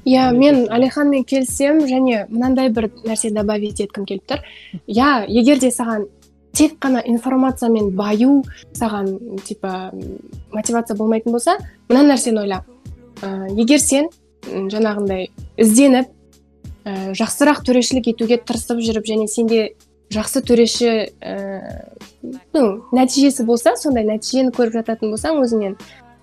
Иә, мен Алиханмен келісемін, және мынандай бір нәрсе добавить еткім келіп тұр. Иә, егер де саған тек қана информациямен баю саған типа мотивация болмайтын болса, мына нәрсені ойла. Егер сен жаңағындай ізденіп, жақсырақ төрешілік етуге тырысып жүріп, және сенде жақсы төреші нәтижесі болса, сондай нәтижені көріп жататын болсаң өзіңнен,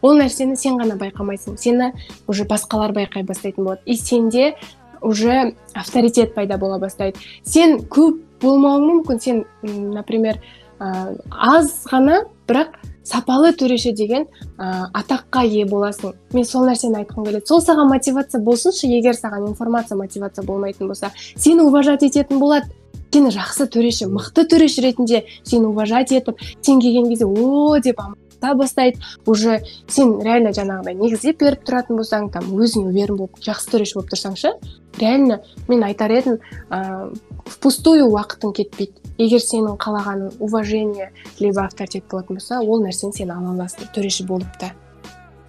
ол нәрсені сен ғана байқамайсың. Сені уже басқалар байқай бастайтын болады. И сенде уже авторитет пайда бола бастайды. Сен көп болмауың мүмкін. Сен, например, аз ғана, бірақ сапалы төреші деген атаққа ие боласың. Мен сол нәрсені айтқым келеді. Сол саған мотивация болсыншы, егер саған информация мотивация болмайтын болса, сені уважать ететін болады. Сені жақсы төреші, мықты төреші ретінде сені уважать етіп, сен келген кезде о деп амата бастайды. Уже сен реально жаңағыдай негіздеп беріп тұратын болсаң, там өзің уверен болып, жақсы төреші болып тұрсаңшы, реально мен айтар едім, впустую уақытың кетпейді. Егер сенің қалағаның уважение либо авторитет болатын болса, ол нәрсені сен ала аласың, төреші болып та.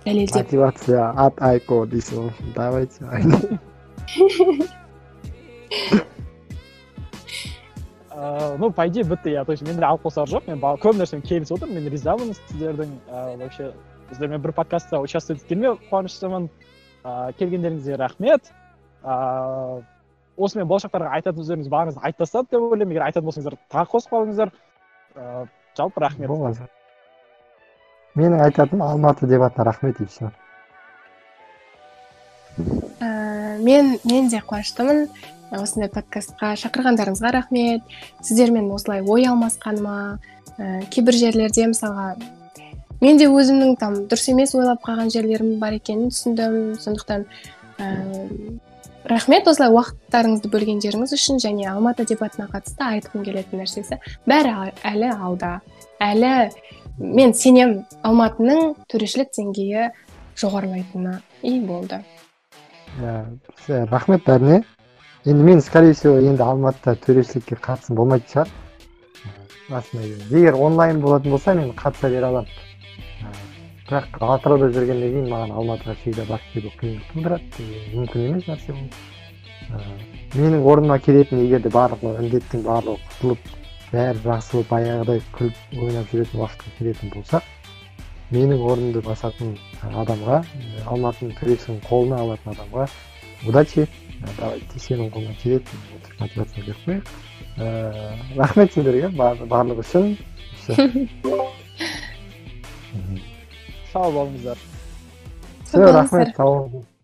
Дәлелдеп. Мотивация от Айко дейсің. Давайте. Ну, по идее, бітті, иә. То есть менде алып қосар жоқ. Мен көп нәрсемен келісіп отырмын. Мен ризамын сіздердің вообще сіздермен бір подкастта участвовать еткеніме қуаныштымын. Келгендеріңізге рахмет. Осымен болашақтарға айтатын өздеріңіз барыңыз айтып тастады деп ойлаймын. Егер айтатын болсаңыздар, тағы қосып қалыңыздар. Жалпы рахмет. Болады. Менің айтатыным Алматы дебатына рахмет и все. Мен де қуаныштымын. Осындай подкастқа шақырғандарыңызға рахмет. Сіздермен осылай ой алмасқаныма, кейбір жерлерде мысалға мен де өзімнің там дұрыс емес ойлап қалған жерлерім бар екенін түсіндім. Сондықтан рахмет осылай уақыттарыңызды бөлгендеріңіз үшін, және Алматы дебатына қатысты айтқым келетін нәрсесі бәрі әлі алда. Әлі мен сенем Алматының төрешілік деңгейі жоғарылайтынына. И болды. Рахмет бәріне. Енді мен, скорее всего, енді Алматыда төрешілікке қатысым болмайтын шығар. Егер онлайн болатын болса, мен қатыса бере аламын. Бірақ Атырауда жүргеннен кейін маған Алматыға всегда барып келу қиындық тудырады. Мүмкін емес нәрсе бұл. Менің орныма келетін, егер де барлығы індеттің барлығы құтылып, бәрі жақсы болып, баяғыдай күліп ойнап жүретін уақытқа келетін болсақ, менің орнымды басатын адамға, Алматының төрешінің қолына алатын адамға удачи. Давайте сенің қолына келетін мотивация беріп қояйық. Рахмет сендерге барлығы үшін. Сау болыңыздар. Рахмет, сау болыңыздар.